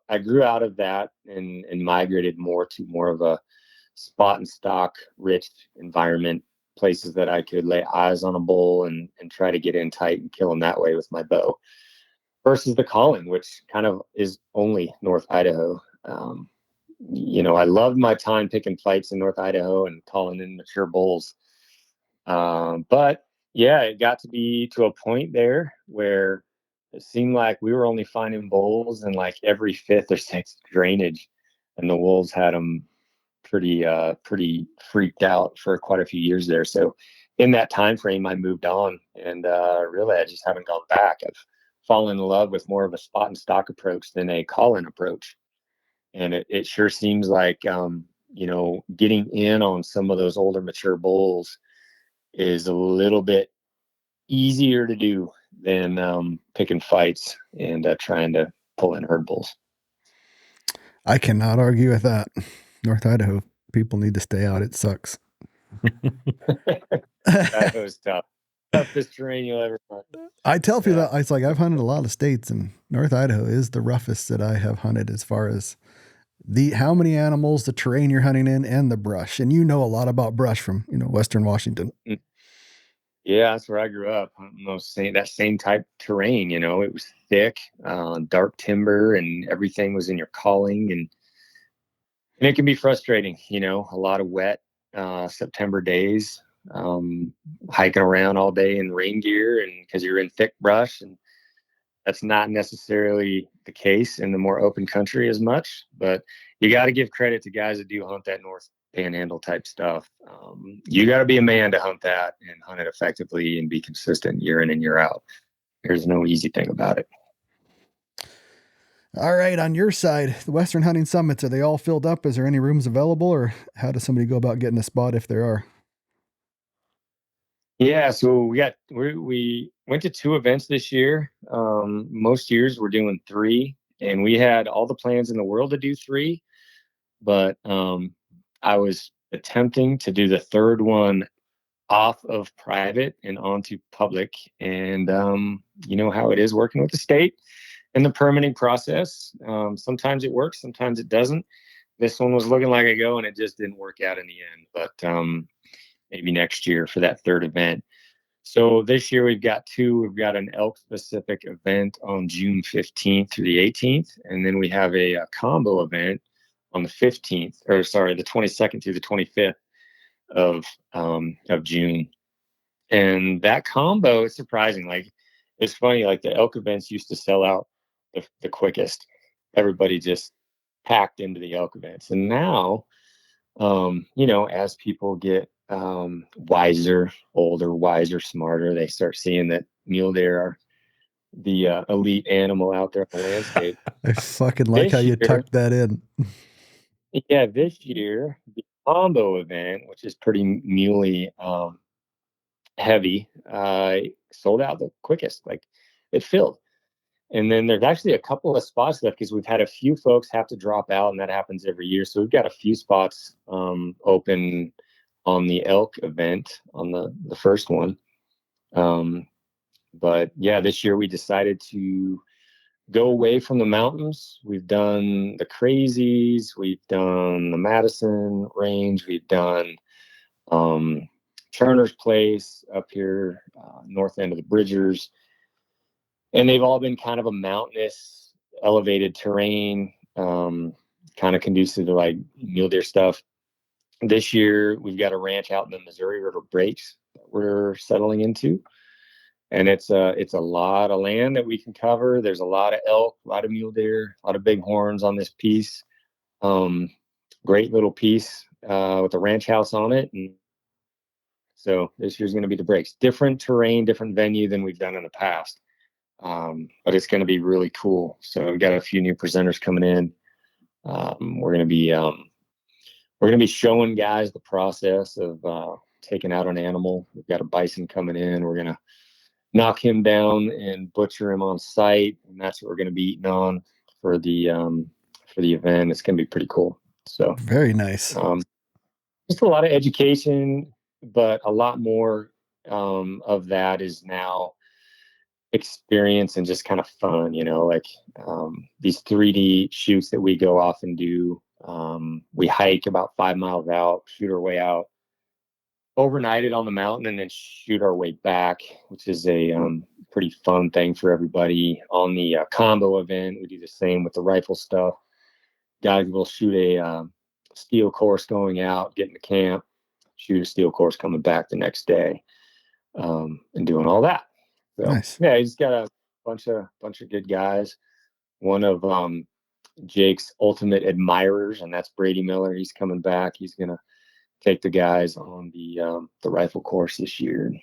I grew out of that and migrated more of a spot and stock rich environment, places that I could lay eyes on a bull and try to get in tight and kill them that way with my bow, versus the calling, which kind of is only North Idaho. I loved my time picking fights in North Idaho and calling in mature bulls. But yeah, it got to be to a point there where it seemed like we were only finding bulls in like every fifth or sixth drainage, and the wolves had them pretty freaked out for quite a few years there. So in that time frame, I moved on, and really, I just haven't gone back. I've fallen in love with more of a spot and stock approach than a call-in approach, and it sure seems like getting in on some of those older mature bulls is a little bit easier to do than picking fights and trying to pull in herd bulls. I cannot argue with that. North Idaho people need to stay out. It sucks. Idaho's tough. Toughest terrain you'll ever hunt. I tell people that it's like I've hunted a lot of states, and North Idaho is the roughest that I have hunted as far as how many animals, the terrain you're hunting in, and the brush. And you know a lot about brush from Western Washington. Yeah, that's where I grew up. That same type terrain. It was thick, dark timber, and everything was in your calling, and it can be frustrating. A lot of wet September days, hiking around all day in rain gear, and because you're in thick brush, and that's not necessarily the case in the more open country as much. But you got to give credit to guys that do hunt that North Panhandle type stuff. You got to be a man to hunt that and hunt it effectively and be consistent year in and year out. There's no easy thing about it. All right, on your side, the Western Hunting Summits, are they all filled up? Is there any rooms available, or how does somebody go about getting a spot if there are? Yeah, so we went to 2 events this year. Most years we're doing 3, and we had all the plans in the world to do 3, but I was attempting to do the third one off of private and onto public, and you know how it is working with the state and the permitting process. Sometimes it works, sometimes it doesn't. This one was looking like a go, and it just didn't work out in the end. But maybe next year for that third event. So this year we've got 2. We've got an elk specific event on June 15th through the 18th, and then we have a combo event on the 22nd through the 25th of June. And that combo is surprising. Like, it's funny. Like, the elk events used to sell out the quickest. Everybody just packed into the elk events, and now, as people get wiser, older, wiser, smarter, they start seeing that mule deer are the elite animal out there on the landscape. I fucking like how you tucked that in. Yeah, this year the combo event, which is pretty muley heavy, sold out the quickest. Like, it filled. And then there's actually a couple of spots left because we've had a few folks have to drop out, and that happens every year. So we've got a few spots open on the elk event on the first one. But yeah, this year we decided to go away from the mountains. We've done the Crazies, we've done the Madison Range, we've done Turner's Place up here, north end of the Bridgers. And they've all been kind of a mountainous, elevated terrain, kind of conducive to like mule deer stuff. This year, we've got a ranch out in the Missouri River Breaks that we're settling into, and it's a lot of land that we can cover. There's a lot of elk, a lot of mule deer, a lot of bighorns on this piece. Great little piece with a ranch house on it, and So this year's going to be the breaks. Different terrain, different venue than we've done in the past. But it's going to be really cool. So we've got a few new presenters coming in. We're going to be showing guys the process of taking out an animal. We've got a bison coming in. We're going to knock him down and butcher him on site, and that's what we're going to be eating on for the event. It's going to be pretty cool. So very nice. Just a lot of education, but a lot more of that is now experience and just kind of fun, like these 3D shoots that we go off and do. We hike about 5 miles out, shoot our way out, overnight it on the mountain, and then shoot our way back, which is a pretty fun thing for everybody. On the combo event, we do the same with the rifle stuff. Guys will shoot a steel course going out, get in the camp, shoot a steel course coming back the next day, and doing all that. So nice. Yeah, he's got a bunch of good guys. One of Jake's ultimate admirers, and that's Brady Miller. He's coming back. He's gonna take the guys on the rifle course this year and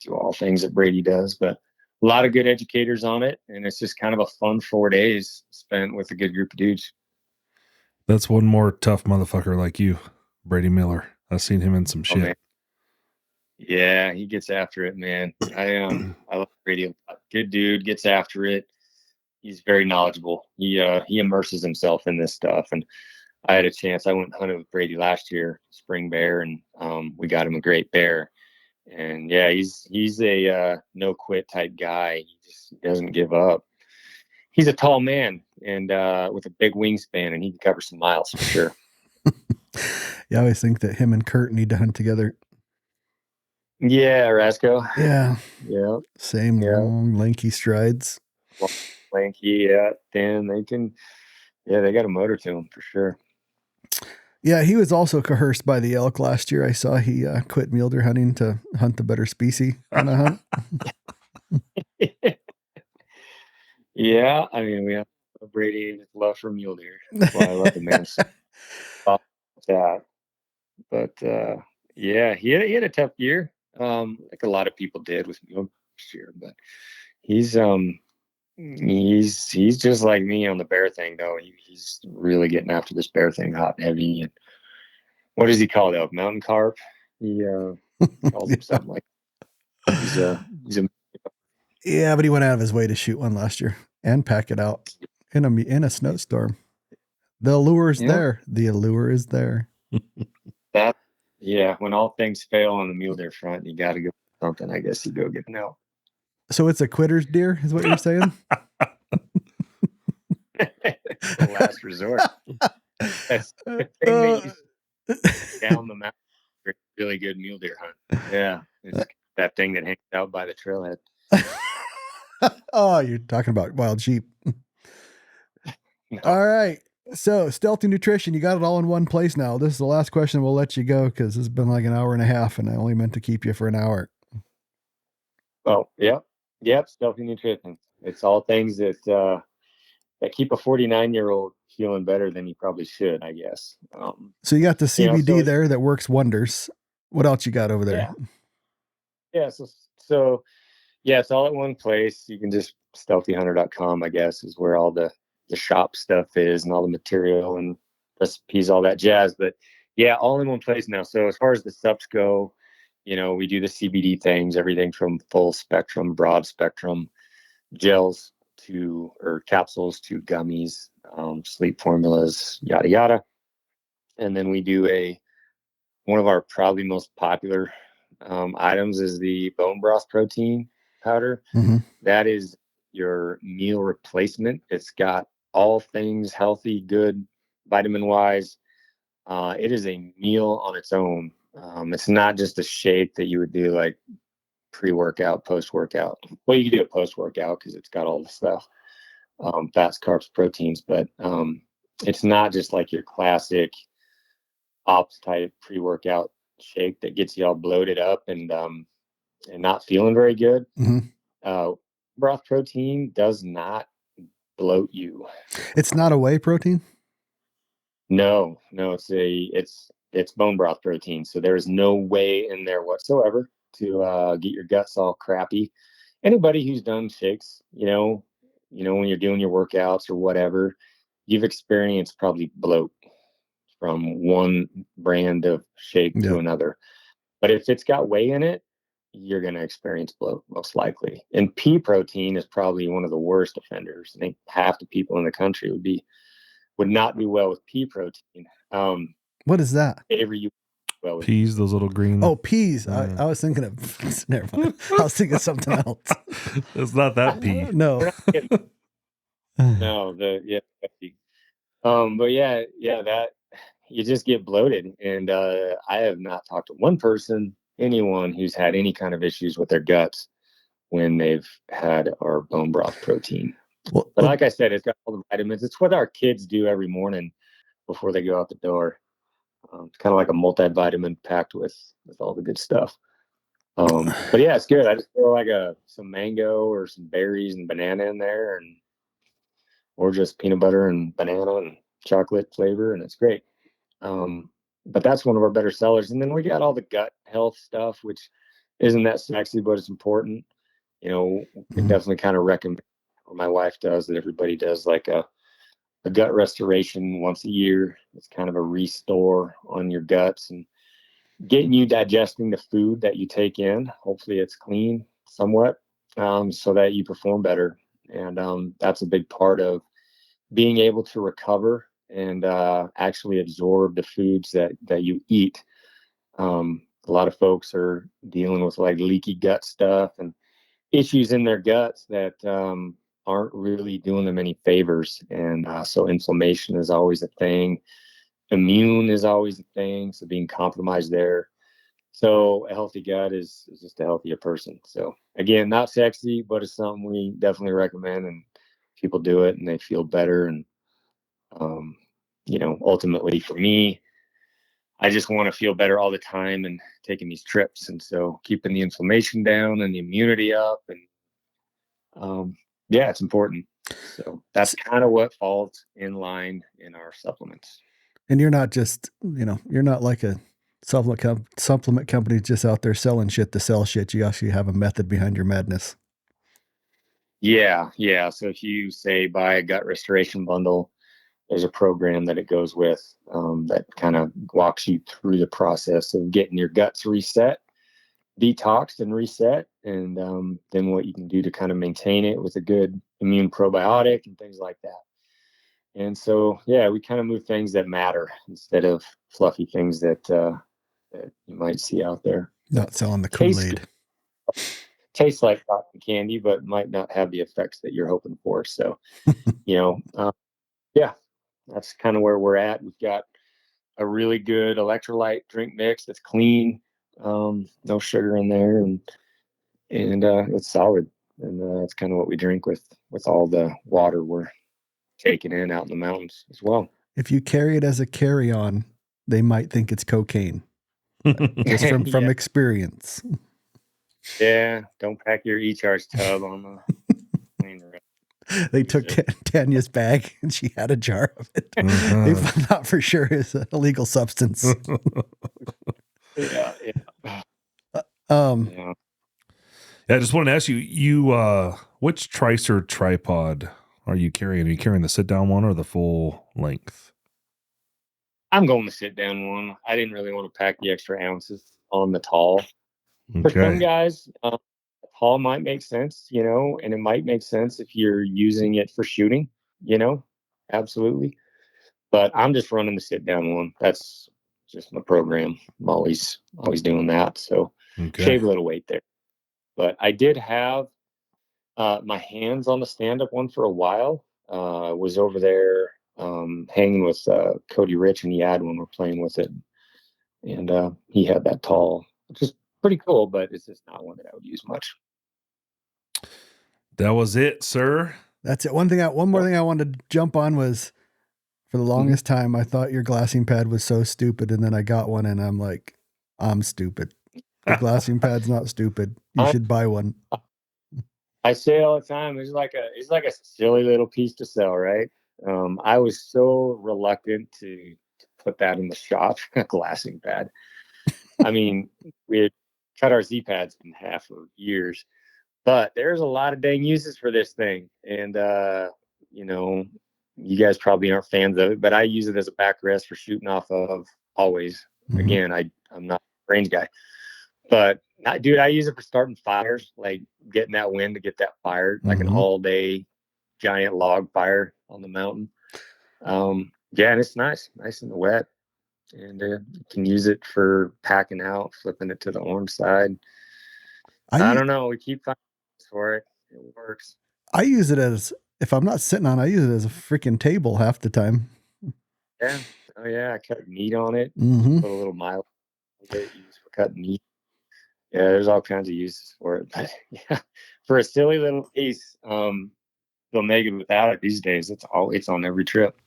do all things that Brady does. But a lot of good educators on it, and it's just kind of a fun 4 days spent with a good group of dudes. That's one more tough motherfucker like you, Brady Miller. I've seen him in some shit. Man. Yeah, he gets after it, man. I love Brady. Good dude, gets after it. He's very knowledgeable. He immerses himself in this stuff. And I had a chance. I went hunting with Brady last year, spring bear, and we got him a great bear. And yeah, he's a no quit type guy. He just doesn't give up. He's a tall man and with a big wingspan, and he can cover some miles for sure. Yeah, I always think that him and Kurt need to hunt together. Yeah, Rasco. Yeah. Yeah. Same long, lanky strides. Lanky, yeah. Dan, they got a motor to them for sure. Yeah, he was also coerced by the elk last year. I saw he quit mule deer hunting to hunt the better species on a hunt. Yeah, I mean, we have Brady and his love for mule deer. That's why I love the man. That. But yeah, he had a tough year, like a lot of people did with mule this year. But he's just like me on the bear thing, though. He's really getting after this bear thing hot and heavy. And what does he call it? Mountain carp? He calls him something like he's a Yeah, but he went out of his way to shoot one last year and pack it out in a snowstorm. The allure is there. The allure is there. When all things fail on the mule deer front, you got to go something. I guess you go get an elk. So it's a quitter's deer, is what you're saying? The last resort. That's the thing down the mountain. Really good mule deer hunt. Yeah, it's that thing that hangs out by the trailhead. Oh, you're talking about wild sheep. No. All right. So stealthy nutrition, you got it all in one place now. This is the last question. We'll let you go because it's been like an hour and a half and I only meant to keep you for an hour. Oh, yep. Stealthy nutrition. It's all things that keep a 49-year-old feeling better than he probably should, I guess. So you got the CBD there that works wonders. What else you got over there? Yeah. So yeah, it's all at one place. You can just stealthyhunter.com, I guess, is where all the shop stuff is and all the material and recipes, all that jazz. But yeah, all in one place now. So as far as the subs go, we do the CBD things, everything from full spectrum, broad spectrum gels or capsules to gummies, sleep formulas, yada, yada. And then we do one of our probably most popular items is the bone broth protein powder. Mm-hmm. That is your meal replacement. It's got all things healthy, good, vitamin wise. It is a meal on its own. It's not just a shake that you would do like pre-workout, post-workout. Well, you can do it post-workout because it's got all the stuff, fats, carbs, proteins, but it's not just like your classic ops type pre-workout shake that gets you all bloated up and not feeling very good. Mm-hmm. Broth protein does not bloat you. It's not a whey protein? No, it's it's bone broth protein. So there's no way in there whatsoever to get your guts all crappy. Anybody who's done shakes, when you're doing your workouts or whatever, you've experienced probably bloat from one brand of shake to another. But if it's got whey in it, you're going to experience bloat most likely. And pea protein is probably one of the worst offenders. I think half the people in the country would not do well with pea protein. What is that? You well with Peas, those little green. Oh, peas. I was thinking of. Never mind. I was thinking of something else. It's not that pea. No. No. But that you just get bloated, and I have not talked to one person, anyone who's had any kind of issues with their guts when they've had our bone broth protein. But like I said, it's got all the vitamins. It's what our kids do every morning before they go out the door. It's kind of like a multivitamin packed with all the good stuff. But yeah, it's good. I just throw like some mango or some berries and banana in there, or just peanut butter and banana and chocolate flavor, and it's great. But that's one of our better sellers. And then we got all the gut health stuff, which isn't that sexy, but it's important. We definitely kind of recommend, or my wife does, that everybody does like a gut restoration once a year. It's kind of a restore on your guts and getting you digesting the food that you take in. Hopefully it's clean somewhat, so that you perform better. And that's a big part of being able to recover and actually absorb the foods that you eat. A lot of folks are dealing with like leaky gut stuff and issues in their guts that aren't really doing them any favors. And so inflammation is always a thing. Immune is always a thing. So being compromised there. So a healthy gut is just a healthier person. So again, not sexy, but it's something we definitely recommend, and people do it and they feel better. And ultimately for me, I just want to feel better all the time and taking these trips. And so keeping the inflammation down and the immunity up, and it's important. So that's kind of what falls in line in our supplements. And you're not just, you're not like a supplement company just out there selling shit to sell shit. You actually have a method behind your madness. Yeah. So if you say buy a gut restoration bundle, there's a program that it goes with that kind of walks you through the process of getting your guts reset, detoxed and reset, and then what you can do to kind of maintain it with a good immune probiotic and things like that. And so, we kind of move things that matter instead of fluffy things that you might see out there. Not selling the Kool-Aid. Tastes like cotton candy, but might not have the effects that you're hoping for. So, that's kind of where we're at. We've got a really good electrolyte drink mix that's clean, no sugar in there, and it's solid. And that's kind of what we drink with all the water we're taking in out in the mountains as well. If you carry it as a carry-on, they might think it's cocaine. Just from experience. Yeah, don't pack your e-charge tub on the plane. They took Tanya's bag and she had a jar of it. They found out for sure it's an illegal substance. Yeah, I just wanted to ask you, which Tricer tripod are you carrying? Are you carrying the sit-down one or the full length? I'm going to sit-down one. I didn't really want to pack the extra ounces on the tall. Okay. For some guys, tall might make sense, and it might make sense if you're using it for shooting, absolutely. But I'm just running the sit-down one. That's just my program. I'm always doing that. So shave a little weight there. But I did have my hands on the stand-up one for a while. Was over there hanging with Cody Rich, and he had one. We're playing with it, and he had that tall, which is pretty cool, but it's just not one that I would use much. That was it, sir. That's it. One more thing I wanted to jump on was, for the longest time, I thought your glassing pad was so stupid, and then I got one, and I'm like, I'm stupid. The glassing pad's not stupid. You should buy one. I say all the time, it's like a silly little piece to sell, right? I was so reluctant to put that in the shop, a glassing pad. I mean, we had cut our Z pads in half for years, but there's a lot of dang uses for this thing. And, you know, you guys probably aren't fans of it, but I use it as a backrest for shooting off of always. Mhm. Again, I'm not a range guy, but dude, I use it for starting fires, like getting that wind to get that fire, like an Mhm. all day giant log fire on the mountain. Yeah, and it's nice in the wet, and you can use it for packing out, flipping it to the orange side. I don't know. We keep finding for it. It works. I use it as, if I'm not sitting on, I use it as a freaking table half the time. Yeah. Oh yeah. I cut meat on it. Mhm. Put a little mile with it, used for cutting meat. Yeah, there's all kinds of uses for it. But yeah, for a silly little piece, they'll make it without it these days. It's on every trip.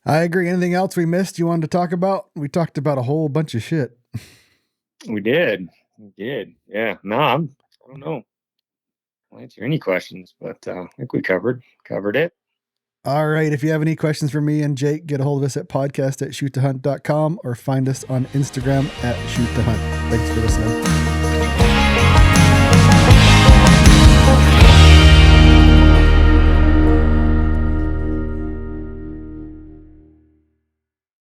I agree. Anything else we missed you wanted to talk about? We talked about a whole bunch of shit. We did. Yeah. No, I don't know. I'll answer any questions, but I think we covered it. All right. If you have any questions for me and Jake, get a hold of us at podcast@shoottohunt.com or find us on Instagram @shoottohunt. Thanks for listening.